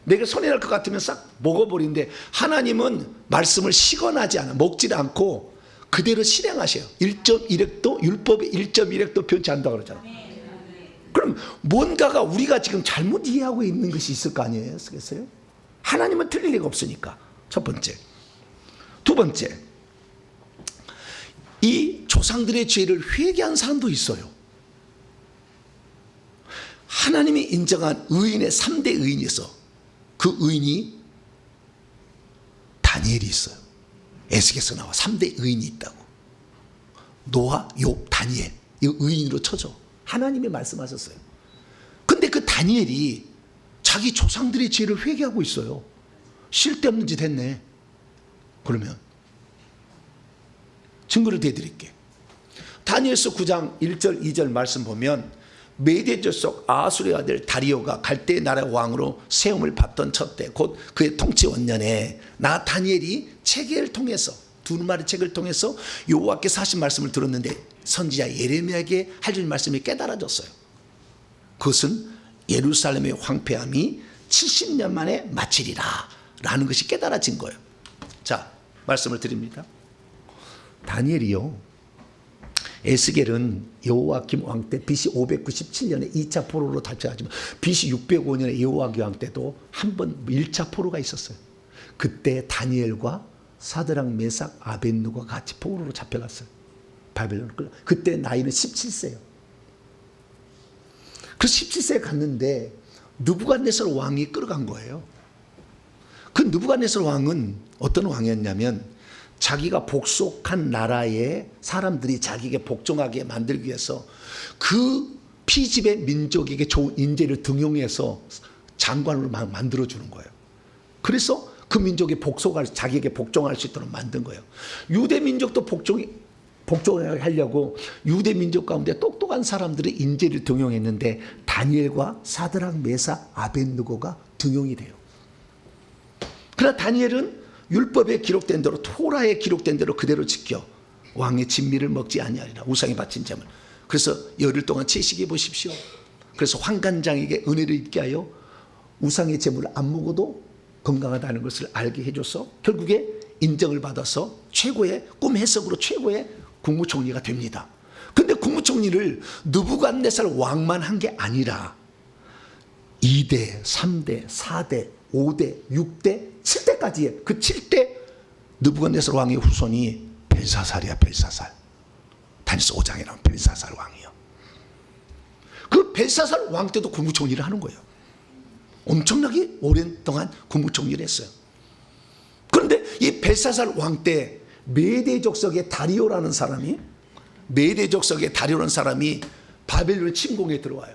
내가 손해 날 것 같으면 싹 먹어버리는데 하나님은 말씀을 시건하지 않아, 먹지 않고 그대로 실행하셔요. 1.1획도 율법의 1.1획도 변치 않는다고 그러잖아. 그럼 뭔가가 우리가 지금 잘못 이해하고 있는 것이 있을 거 아니에요? 쓰겠어요? 하나님은 틀릴 리가 없으니까. 첫 번째. 두 번째, 이 조상들의 죄를 회개한 사람도 있어요. 하나님이 인정한 의인의 3대 의인에서 그 의인이 다니엘이 있어요. 에스겔에서 나와 3대 의인이 있다고. 노아, 욥, 다니엘, 이 의인으로 쳐줘. 하나님이 말씀하셨어요. 근데 그 다니엘이 자기 조상들의 죄를 회개하고 있어요. 쓸데없는 짓 했네. 그러면 증거를 대드릴게. 다니엘서 9장 1절 2절 말씀 보면 메대 족속 아수르의 아들 다리오가 갈대 나라 왕으로 세움을 받던 첫 때 곧 그의 통치 원년에 나 다니엘이 책을 통해서 두루마리 책을 통해서 여호와께서 하신 말씀을 들었는데 선지자 예레미야에게 하신 말씀이 깨달아졌어요. 그것은 예루살렘의 황폐함이 70년 만에 마치리라 라는 것이 깨달아진 거예요. 자, 말씀을 드립니다. 다니엘이요, 에스겔은 여호와김 왕 때 BC 597년에 2차 포로로 탈취하지만 BC 605년에 여호와김 왕 때도 한 번 1차 포로가 있었어요. 그때 다니엘과 사드락 메삭 아벳느고가 같이 포로로 잡혀갔어요. 바벨론을 끌려. 그때 나이는 17세예요. 그 17세에 갔는데 느부갓네살 왕이 끌어간 거예요. 그 느부갓네살 왕은 어떤 왕이었냐면 자기가 복속한 나라의 사람들이 자기에게 복종하게 만들기 위해서 그 피집의 민족에게 좋은 인재를 등용해서 장관으로 막 만들어주는 거예요. 그래서 그 민족이 자기에게 복종할 수 있도록 만든 거예요. 유대 민족도 복종하려고 유대 민족 가운데 똑똑한 사람들의 인재를 등용했는데 다니엘과 사드락 메삭 아벳느고가 등용이 돼요. 그러나 다니엘은 율법에 기록된 대로 토라에 기록된 대로 그대로 지켜 왕의 진미를 먹지 아니하리라. 우상에 바친 재물. 그래서 열흘 동안 채식해 보십시오. 그래서 환관장에게 은혜를 입게 하여 우상의 재물을 안 먹어도 건강하다는 것을 알게 해줘서 결국에 인정을 받아서 최고의 꿈 해석으로 최고의 국무총리가 됩니다. 근데 국무총리를 느부갓네살 왕만 한 게 아니라 2대, 3대, 4대, 5대, 6대, 7대까지의 그 7대 느부갓네살 왕의 후손이 벨사살이야. 벨사살. 다니엘서 5장에 나온 벨사살 왕이요. 그 벨사살 왕 때도 국무총리를 하는 거예요. 엄청나게 오랜 동안 국무총리를 했어요. 그런데 이 벨사살 왕 때 메대 족속의 다리오라는 사람이 바벨론의 침공에 들어와요.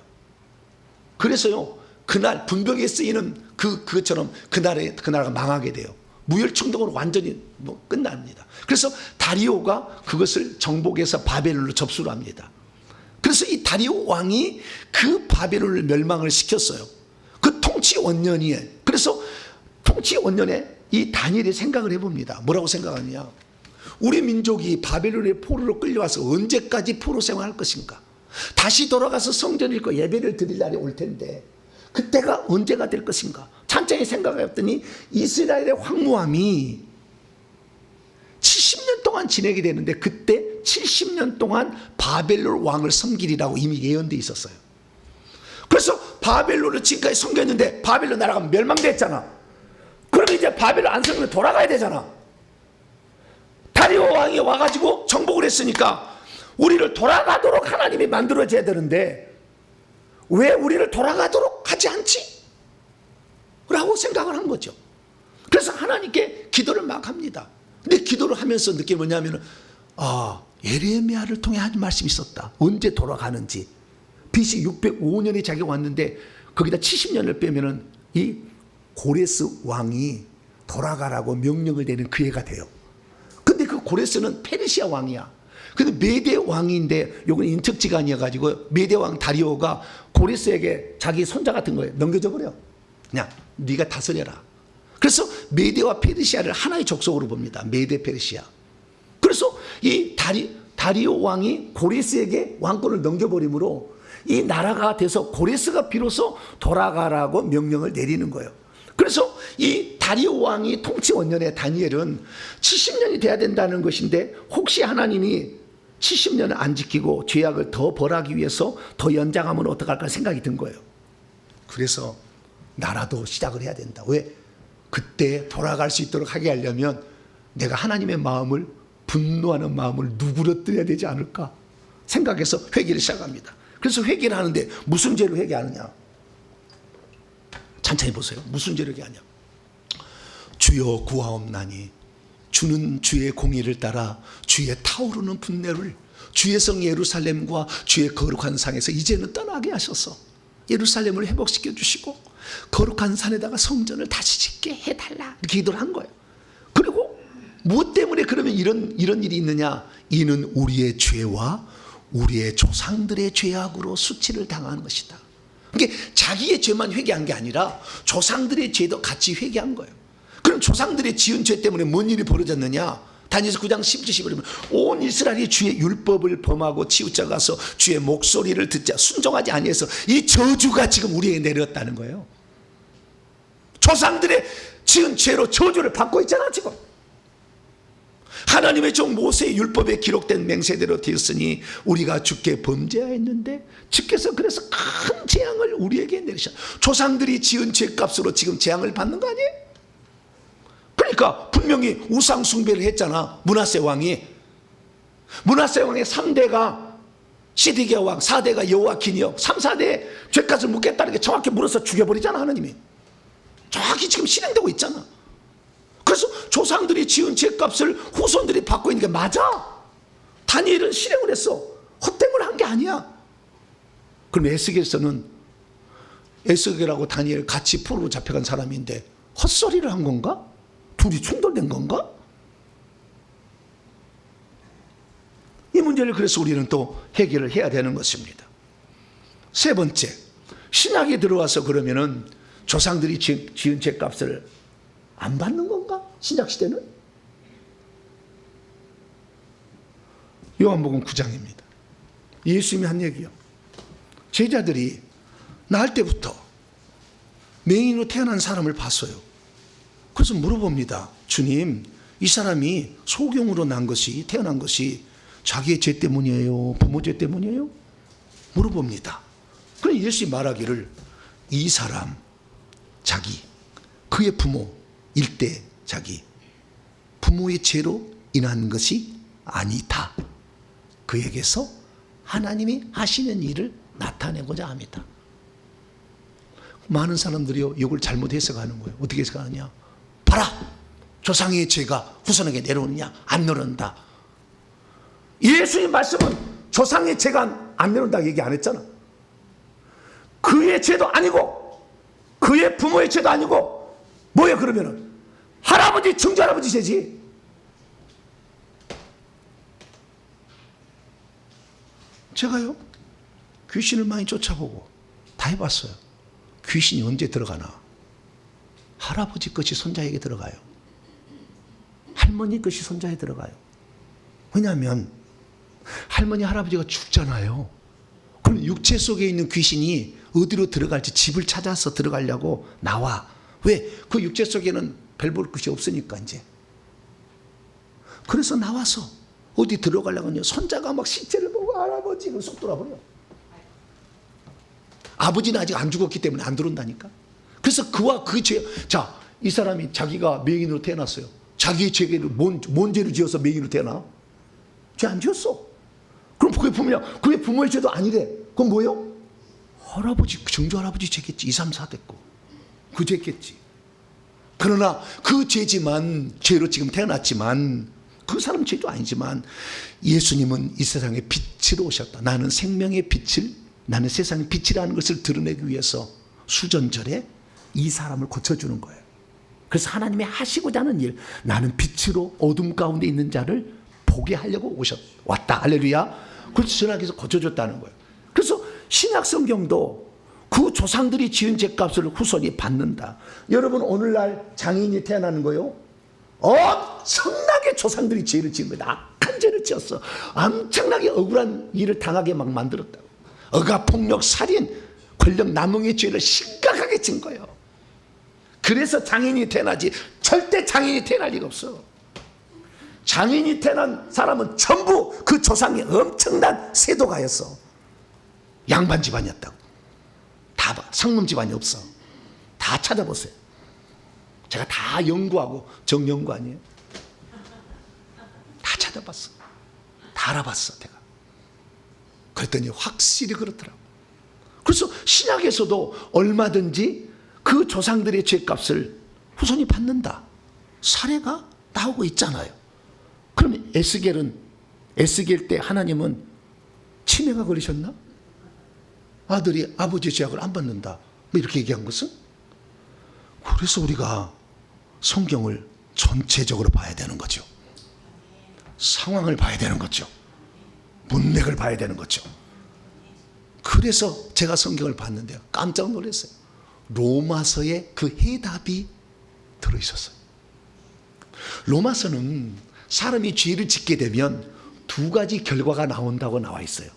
그래서요, 그날 분벽에 쓰이는 그것처럼 그 나라가 망하게 돼요. 무혈충동으로 완전히 끝납니다. 그래서 다리오가 그것을 정복해서 바벨론으로 접수를 합니다. 그래서 이 다리오 왕이 그 바벨론을 멸망을 시켰어요. 그 통치 원년이에요. 그래서 통치 원년에 이 다니엘이 생각을 해봅니다. 뭐라고 생각하느냐? 우리 민족이 바벨론의 포로로 끌려와서 언제까지 포로 생활할 것인가? 다시 돌아가서 성전 읽고 예배를 드릴 날이 올 텐데 그때가 언제가 될 것인가? 찬찬히 생각해봤더니 이스라엘의 황무함이 70년 동안 지내게 되는데 그때 70년 동안 바벨론 왕을 섬기리라고 이미 예언되어 있었어요. 그래서 바벨론을 지금까지 섬겼는데 바벨론 나라가 멸망됐잖아. 그러면 이제 바벨론 안 섬기면 돌아가야 되잖아. 다리오 왕이 와가지고 정복을 했으니까 우리를 돌아가도록 하나님이 만들어줘야 되는데 왜 우리를 돌아가도록 하지 않지? 라고 생각을 한 거죠. 그래서 하나님께 기도를 막 합니다. 근데 기도를 하면서 느낀 게 뭐냐면 예레미야를 통해 한 말씀이 있었다. 언제 돌아가는지. BC 605년에 자기가 왔는데 거기다 70년을 빼면은 이 고레스 왕이 돌아가라고 명령을 내는 그 해가 돼요. 근데 그 고레스는 페르시아 왕이야. 근데 메대 왕인데 요건 인척지간이어가지고 메대 왕 다리오가 고레스에게 자기 손자 같은 거에 넘겨줘 버려. 그냥 네가 다스려라. 그래서 메대와 페르시아를 하나의 족속으로 봅니다. 메대 페르시아. 그래서 이 다리오 왕이 고레스에게 왕권을 넘겨버림으로 이 나라가 돼서 고레스가 비로소 돌아가라고 명령을 내리는 거예요. 그래서 이 다리오 왕이 통치 원년에 다니엘은 70년이 돼야 된다는 것인데 혹시 하나님이 70년을 안 지키고 죄악을 더 벌하기 위해서 더 연장하면 어떡할까 생각이 든 거예요. 그래서 나라도 시작을 해야 된다. 왜? 그때 돌아갈 수 있도록 하게 하려면 내가 하나님의 마음을, 분노하는 마음을 누그러뜨려야 되지 않을까 생각해서 회개를 시작합니다. 그래서 회개를 하는데 무슨 죄로 회개하느냐? 천천히 보세요. 무슨 죄로 회개하냐? 주여 구하옵나니 주는 주의 공의를 따라 주의 타오르는 분노를 주의 성 예루살렘과 주의 거룩한 상에서 이제는 떠나게 하셔서 예루살렘을 회복시켜 주시고 거룩한 산에다가 성전을 다시 짓게 해달라, 이렇게 기도를 한 거예요. 그리고 무엇 때문에 그러면 이런 일이 있느냐? 이는 우리의 죄와 우리의 조상들의 죄악으로 수치를 당하는 것이다. 그게 자기의 죄만 회개한 게 아니라 조상들의 죄도 같이 회개한 거예요. 그럼 조상들의 지은 죄 때문에 뭔 일이 벌어졌느냐? 다니엘서 9장 10절 11절 온 이스라엘이 주의 율법을 범하고 치우쳐가서 주의 목소리를 듣자 순종하지 아니해서 이 저주가 지금 우리에게 내렸다는 거예요. 조상들의 지은 죄로 저주를 받고 있잖아 지금. 하나님의 종 모세의 율법에 기록된 맹세대로 되었으니 우리가 주께 범죄하였는데 주께서 그래서 큰 재앙을 우리에게 내리셨다. 조상들이 지은 죄값으로 지금 재앙을 받는 거 아니에요? 그러니까 분명히 우상 숭배를 했잖아. 므낫세 왕이 3대가 시드기야 왕, 4대가 여호야긴이요 3, 4대 죄값을 묻겠다는 게 정확히 물어서 죽여버리잖아. 하나님이 정확히 지금 실행되고 있잖아. 그래서 조상들이 지은 죄값을 후손들이 받고 있는 게 맞아. 다니엘은 실행을 했어. 헛됨을 한 게 아니야. 그럼 에스겔서는 에스겔하고 다니엘 같이 포로로 잡혀간 사람인데 헛소리를 한 건가? 둘이 충돌된 건가? 이 문제를 그래서 우리는 또 해결을 해야 되는 것입니다. 세 번째, 신약에 들어와서 그러면은 조상들이 지은 죄값을 안 받는 건가? 신약 시대는? 요한복음 9장입니다. 예수님이 한 얘기요. 제자들이 낳을 때부터 맹인으로 태어난 사람을 봤어요. 그래서 물어봅니다. 주님, 이 사람이 소경으로 태어난 것이 자기의 죄 때문이에요? 부모 죄 때문이에요? 물어봅니다. 그럼 예수님이 말하기를 이 사람, 그의 부모, 일대 부모의 죄로 인한 것이 아니다. 그에게서 하나님이 하시는 일을 나타내고자 합니다. 많은 사람들이요, 이걸 잘못 해석하는 거예요. 어떻게 해석하느냐? 봐라! 조상의 죄가 후손에게 내려오느냐? 안 내려온다. 예수님 말씀은 조상의 죄가 안 내려온다고 얘기 안 했잖아. 그의 죄도 아니고 그의 부모의 죄도 아니고 뭐예요 그러면은? 할아버지, 증조할아버지 죄지. 제가요, 귀신을 많이 쫓아보고 다 해봤어요. 귀신이 언제 들어가나? 할아버지 것이 손자에게 들어가요. 할머니 것이 손자에 들어가요. 왜냐하면 할머니, 할아버지가 죽잖아요. 그럼 육체 속에 있는 귀신이 어디로 들어갈지 집을 찾아서 들어가려고 나와. 왜? 그 육체 속에는 별 볼 것이 없으니까 이제. 그래서 나와서 어디 들어가려고 하냐. 손자가 막 시체를 보고 할아버지 그럼 쏙 돌아버려. 아버지는 아직 안 죽었기 때문에 안 들어온다니까. 그래서 그와 그 죄, 자, 이 사람이 자기가 맹인으로 태어났어요. 자기의 죄를 뭔 죄를 지어서 맹인으로 태어나? 죄 안 지었어. 그럼 그의 부모의 죄도 아니래. 그건 뭐예요? 할아버지, 증조할아버지 죄겠지. 2, 3, 4 됐고 그 죄겠지. 그러나 그 죄지만, 죄로 지금 태어났지만 그 사람 죄도 아니지만 예수님은 이 세상에 빛으로 오셨다. 나는 생명의 빛을, 나는 세상의 빛이라는 것을 드러내기 위해서 수전절에 이 사람을 고쳐주는 거예요. 그래서 하나님이 하시고자 하는 일, 나는 빛으로 어둠 가운데 있는 자를 보게 하려고 왔다. 할렐루야. 그래서 전하께서 고쳐줬다는 거예요. 그래서 신약 성경도 그 조상들이 지은 죄값을 후손이 받는다. 여러분, 오늘날 장인이 태어나는 거요, 엄청나게 조상들이 죄를 지은 거예요. 악한 죄를 지었어. 엄청나게 억울한 일을 당하게 막 만들었다고. 억압, 폭력, 살인, 권력 남용의 죄를 심각하게 진 거예요. 그래서 장인이 태어나지 절대 장인이 태어날 리가 없어. 장인이 태어난 사람은 전부 그 조상이 엄청난 세도가였어. 양반 집안이었다고. 다 봐. 상놈 집안이 없어. 다 찾아보세요. 제가 다 연구하고 정연구 아니에요. 다 찾아봤어. 다 알아봤어 내가. 그랬더니 확실히 그렇더라고. 그래서 신약에서도 얼마든지 그 조상들의 죄값을 후손이 받는다 사례가 나오고 있잖아요. 그러면 에스겔 때 하나님은 치매가 걸리셨나? 아들이 아버지의 죄악을 안 받는다 뭐 이렇게 얘기한 것은? 그래서 우리가 성경을 전체적으로 봐야 되는 거죠. 상황을 봐야 되는 거죠. 문맥을 봐야 되는 거죠. 그래서 제가 성경을 봤는데요, 깜짝 놀랐어요. 로마서에 그 해답이 들어있었어요. 로마서는 사람이 죄를 짓게 되면 두 가지 결과가 나온다고 나와 있어요.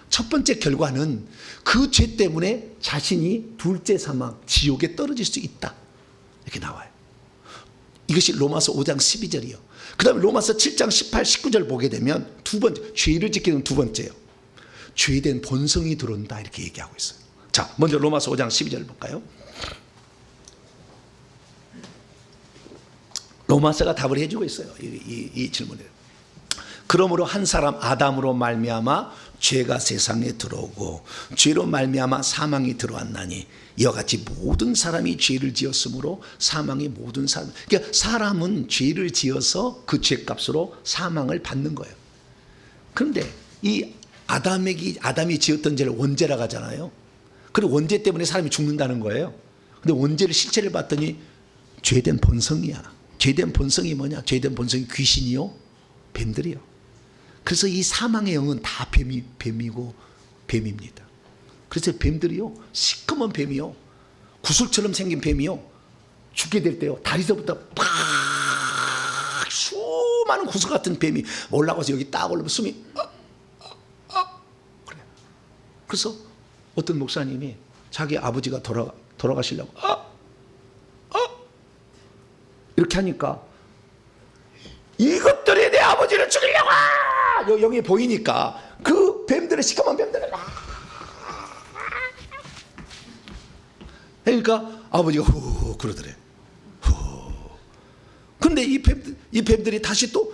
첫 번째 결과는 그 죄 때문에 자신이 둘째 사망, 지옥에 떨어질 수 있다 이렇게 나와요. 이것이 로마서 5장 12절이요. 그 다음에 로마서 7장 18, 19절 보게 되면 두 번째, 죄를 짓게 되면 두 번째요, 죄된 본성이 들어온다 이렇게 얘기하고 있어요. 자, 먼저 로마서 5장 12절 볼까요? 로마서가 답을 해주고 있어요. 이 질문에. 그러므로 한 사람 아담으로 말미암아 죄가 세상에 들어오고 죄로 말미암아 사망이 들어왔나니 이와 같이 모든 사람이 죄를 지었으므로 사망이 모든 사람. 그러니까 사람은 죄를 지어서 그 죄값으로 사망을 받는 거예요. 그런데 이 아담이 지었던 죄를 원죄라고 하잖아요. 그리고 원죄 때문에 사람이 죽는다는 거예요. 근데 원죄를 실체를 봤더니 죄된 본성이야. 죄된 본성이 뭐냐? 죄된 본성이 귀신이요, 뱀들이요. 그래서 이 사망의 영은 다 뱀이고 뱀입니다. 그래서 뱀들이요, 시커먼 뱀이요, 구슬처럼 생긴 뱀이요, 죽게 될 때요 다리서부터 팍 수많은 구슬 같은 뱀이 올라가서 여기 딱 올라오면 숨이 그래. 그래서 어떤 목사님이 자기 아버지가 돌아가시려고 이렇게 하니까 이것들이 내 아버지를 죽이려고 여기 보이니까 그 뱀들의 시커먼 뱀들을 그러니까 아버지가 후 그러더래. 후. 근데 이 뱀들이 다시 또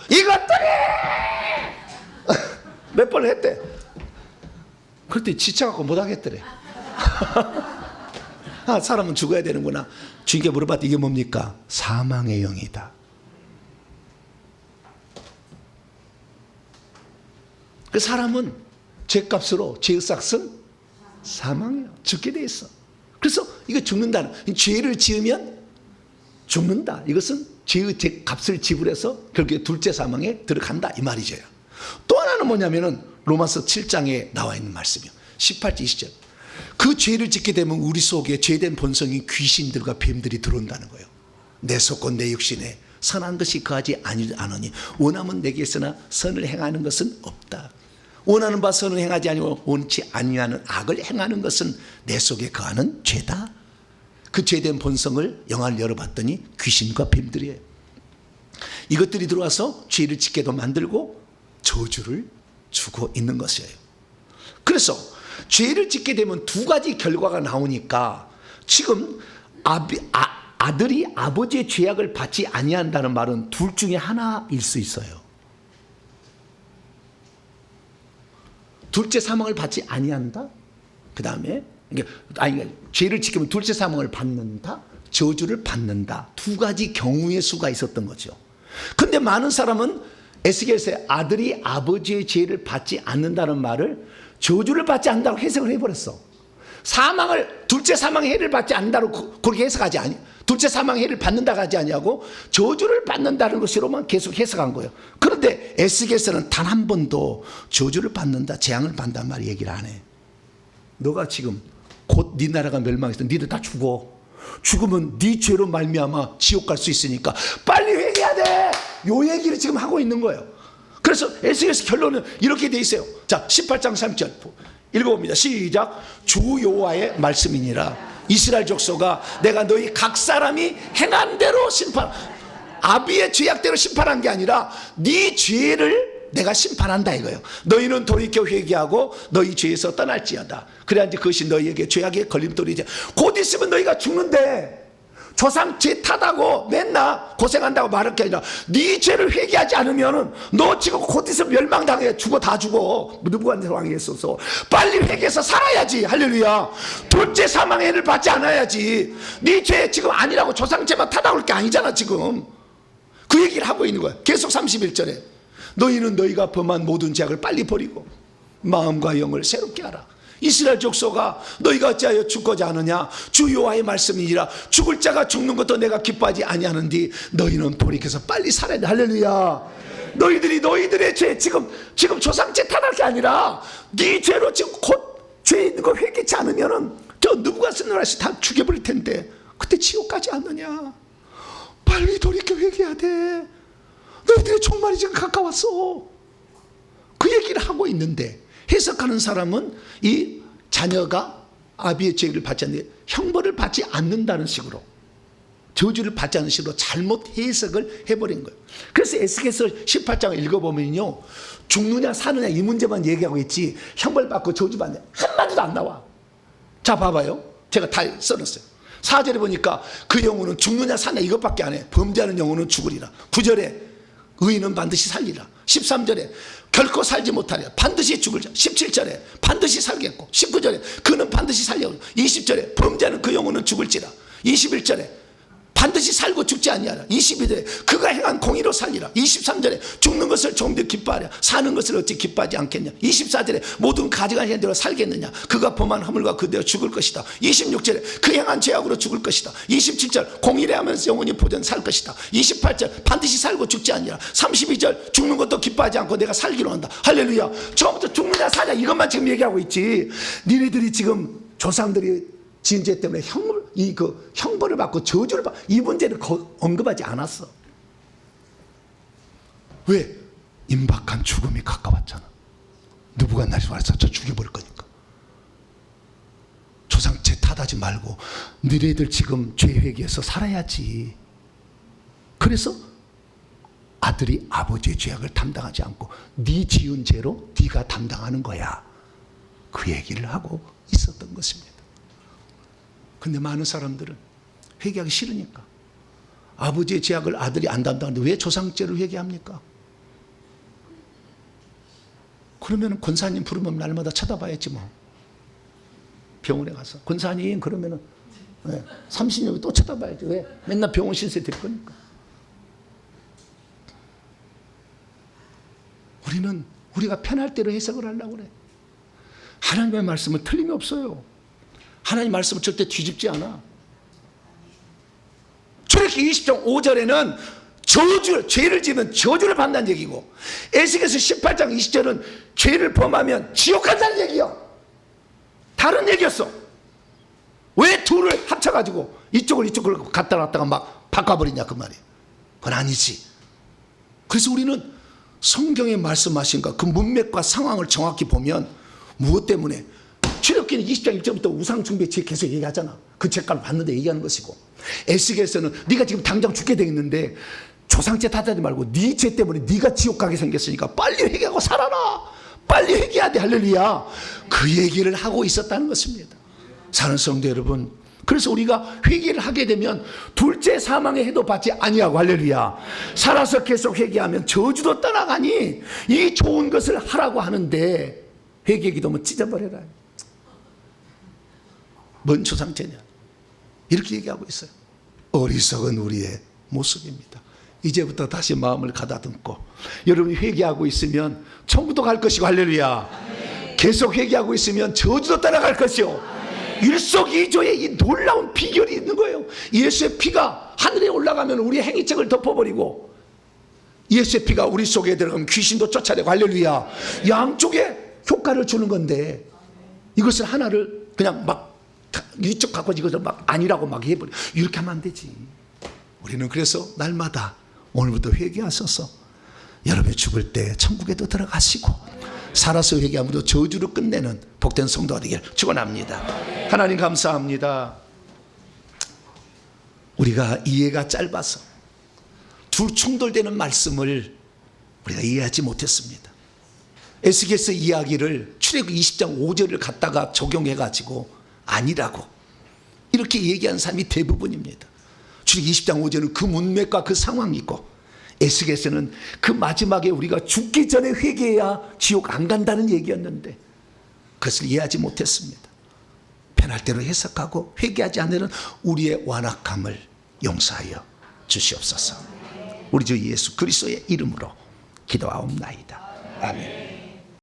이것들이 몇 번을 했대. 그때 지쳐갖고 못하겠더래. 사람은 죽어야 되는구나. 주님께 물어봤더니 이게 뭡니까? 사망의 영이다. 그 사람은 죄값으로 죄의 삭은 사망이에요. 죽게 돼 있어. 그래서 이거 죽는다는, 죄를 지으면 죽는다. 이것은 죄의 값을 지불해서 결국에 둘째 사망에 들어간다 이 말이죠. 또 하나는 뭐냐면은 로마서 7장에 나와 있는 말씀이요. 18절 20절. 그 죄를 짓게 되면 우리 속에 죄된 본성인 귀신들과 뱀들이 들어온다는 거예요. 내 속과 내 육신에 선한 것이 거하지 않으니 원하면 내게 있으나 선을 행하는 것은 없다. 원하는 바 선을 행하지 아니고 원치 아니하는 악을 행하는 것은 내 속에 거하는 죄다. 그 죄된 본성을 영화를 열어봤더니 귀신과 뱀들이에요. 이것들이 들어와서 죄를 짓게도 만들고 저주를 주고 있는 것이에요. 그래서 죄를 짓게 되면 두 가지 결과가 나오니까 지금 아들이 아버지의 죄악을 받지 아니한다는 말은 둘 중에 하나일 수 있어요. 둘째 사망을 받지 아니한다. 그 다음에 죄를 지키면 둘째 사망을 받는다, 저주를 받는다. 두 가지 경우의 수가 있었던 거죠. 근데 많은 사람은 에스겔서의 아들이 아버지의 죄를 받지 않는다는 말을 저주를 받지 않는다고 해석을 해버렸어. 둘째 사망의 해를 받지 않는다고 그렇게 해석하지 아니. 둘째 사망의 해를 받는다고 하지 아니하고 저주를 받는다는 것으로만 계속 해석한 거예요. 그런데 에스겔서는 단 한 번도 저주를 받는다, 재앙을 받는다는 말 얘기를 안 해. 너가 지금 곧 네 나라가 멸망해서 니들 다 죽어. 죽으면 네 죄로 말미암아 지옥 갈 수 있으니까 빨리 회개해야 돼. 요 얘기를 지금 하고 있는 거예요. 그래서 에스겔서 결론은 이렇게 돼 있어요. 자, 18장 3절 읽어봅니다. 시작. 주 여호와의 말씀이니라. 이스라엘 족속아, 내가 너희 각 사람이 행한 대로 심판, 아비의 죄악대로 심판한 게 아니라 네 죄를 내가 심판한다 이거예요. 너희는 돌이켜 회개하고 너희 죄에서 떠날지어다. 그래야 이제 그것이 너희에게 죄악의 걸림돌이지. 곧 있으면 너희가 죽는데 조상 죄 타다고 맨날 고생한다고 말할 게 아니라 네 죄를 회개하지 않으면 너 지금 곧 있으면 멸망당해. 다 죽어. 느부갓네살 왕이 했어서 빨리 회개해서 살아야지. 할렐루야. 둘째 사망의 해를 받지 않아야지. 네 죄 지금 아니라고 조상 죄만 타다 올 게 아니잖아. 지금 그 얘기를 하고 있는 거야. 계속 31절에 너희는 너희가 범한 모든 죄악을 빨리 버리고 마음과 영을 새롭게 하라. 이스라엘 족속아, 너희가 어찌하여 죽고자 하느냐? 주 여호와의 말씀이니라. 죽을 자가 죽는 것도 내가 기뻐하지 아니하는디 너희는 돌이켜서 빨리 살아야 돼. 할렐루야. 너희들이 너희들의 죄 지금 조상죄 탓할 게 아니라 네 죄로 지금 곧 죄 있는 거 회개치 않으면은 저 느부갓네살 다 죽여버릴 텐데 그때 지옥 가지 않느냐? 빨리 돌이켜 회개해야 돼. 너희들의 종말이 지금 가까웠어. 그 얘기를 하고 있는데 해석하는 사람은 이 자녀가 아비의 죄를 받지 않는데 형벌을 받지 않는다는 식으로, 저주를 받지 않는 식으로 잘못 해석을 해버린 거예요. 그래서 에스겔서 18장을 읽어보면요, 죽느냐 사느냐 이 문제만 얘기하고 있지 형벌 받고 저주 받느냐 한마디도 안 나와. 자 봐봐요. 제가 다 써놨어요. 4절에 보니까 그 영혼은 죽느냐 사느냐 이것밖에 안 해. 범죄하는 영혼은 죽으리라. 9절에 의인은 반드시 살리라. 13절에 결코 살지 못하리라. 반드시 죽을 자. 17절에 반드시 살겠고, 19절에 그는 반드시 살려. 20절에 범죄하는 그 영혼은 죽을지라. 21절에 반드시 살고 죽지 아니하라. 22절에 그가 행한 공의로 살리라. 23절에 죽는 것을 좀 더 기뻐하랴. 사는 것을 어찌 기뻐하지 않겠냐. 24절에 모든 가져간 대로 살겠느냐. 그가 범한 허물과 그대로 죽을 것이다. 26절에 그 행한 죄악으로 죽을 것이다. 27절 공의를 하면서 영원히 보전 살 것이다. 28절 반드시 살고 죽지 않니라. 32절 죽는 것도 기뻐하지 않고 내가 살기로 한다. 할렐루야. 처음부터 죽느냐 사냐 이것만 지금 얘기하고 있지, 니네들이 지금 조상들이 지은 죄 때문에 형벌을 받고 저주를 받고 이 문제를 언급하지 않았어. 왜? 임박한 죽음이 가까웠잖아. 느부갓네살 와서 저 죽여버릴 거니까. 조상 죄 탓하지 말고 너희들 지금 죄 회개해서 살아야지. 그래서 아들이 아버지의 죄악을 담당하지 않고 네 지은 죄로 네가 담당하는 거야. 그 얘기를 하고 있었던 것입니다. 근데 많은 사람들은 회개하기 싫으니까 아버지의 죄악을 아들이 안 담당하는데 왜 조상죄를 회개합니까? 그러면 권사님 부르면 날마다 쳐다봐야지 뭐. 병원에 가서 권사님 그러면은 30년에 또 쳐다봐야지. 왜? 맨날 병원 신세 될 거니까. 우리가 편할 대로 해석을 하려고 그래. 하나님의 말씀은 틀림이 없어요. 하나님 말씀을 절대 뒤집지 않아. 출애굽기 20장 5절에는 죄를 지으면 저주를 받는다는 얘기고, 에스겔서 18장 20절은 죄를 범하면 지옥 간다는 얘기야. 다른 얘기였어. 왜 둘을 합쳐가지고 이쪽을 갖다 놨다가 막 바꿔버리냐 그 말이에요. 그건 아니지. 그래서 우리는 성경에 말씀하신 그 문맥과 상황을 정확히 보면 무엇 때문에 출애굽기는 20장 1절부터 우상 숭배 죄 계속 얘기하잖아. 그 죄값을 받는데 얘기하는 것이고, 에스겔서는 네가 지금 당장 죽게 돼 있는데 조상죄 탓하지 말고 네 죄 때문에 네가 지옥 가게 생겼으니까 빨리 회개하고 살아라. 빨리 회개해야 돼. 할렐루야. 그 얘기를 하고 있었다는 것입니다. 사는 성도 여러분, 그래서 우리가 회개를 하게 되면 둘째 사망의 해도 받지 아니하고, 할렐루야, 살아서 계속 회개하면 저주도 떠나가니 이 좋은 것을 하라고 하는데 회개 기도면 찢어버려라. 뭔 조상죄냐 이렇게 얘기하고 있어요. 어리석은 우리의 모습입니다. 이제부터 다시 마음을 가다듬고 여러분이 회개하고 있으면 천국도 갈 것이고, 할렐루야, 계속 회개하고 있으면 저주도 따라갈 것이요, 일석이조의 이 놀라운 비결이 있는 거예요. 예수의 피가 하늘에 올라가면 우리의 행위책을 덮어버리고, 예수의 피가 우리 속에 들어가면 귀신도 쫓아내고, 할렐루야, 양쪽에 효과를 주는 건데 이것을 하나를 그냥 막 이쪽 갖고 이것을 막 아니라고 막 해버려. 이렇게 하면 안 되지. 우리는 그래서 날마다 오늘부터 회개하셔서 여러분이 죽을 때 천국에도 들어가시고 살아서 회개함으로 저주로 끝내는 복된 성도가 되기를 축원합니다. 하나님 감사합니다. 우리가 이해가 짧아서 둘 충돌되는 말씀을 우리가 이해하지 못했습니다. 에스겔서 이야기를 출애굽 20장 5절을 갖다가 적용해가지고 아니라고 이렇게 얘기한 사람이 대부분입니다. 출애굽 20장 5절은 그 문맥과 그 상황이고, 에스겔서는 그 마지막에 우리가 죽기 전에 회개해야 지옥 안 간다는 얘기였는데 그것을 이해하지 못했습니다. 편할 대로 해석하고 회개하지 않으면 우리의 완악함을 용서하여 주시옵소서. 우리 주 예수 그리스도의 이름으로 기도하옵나이다. 아멘.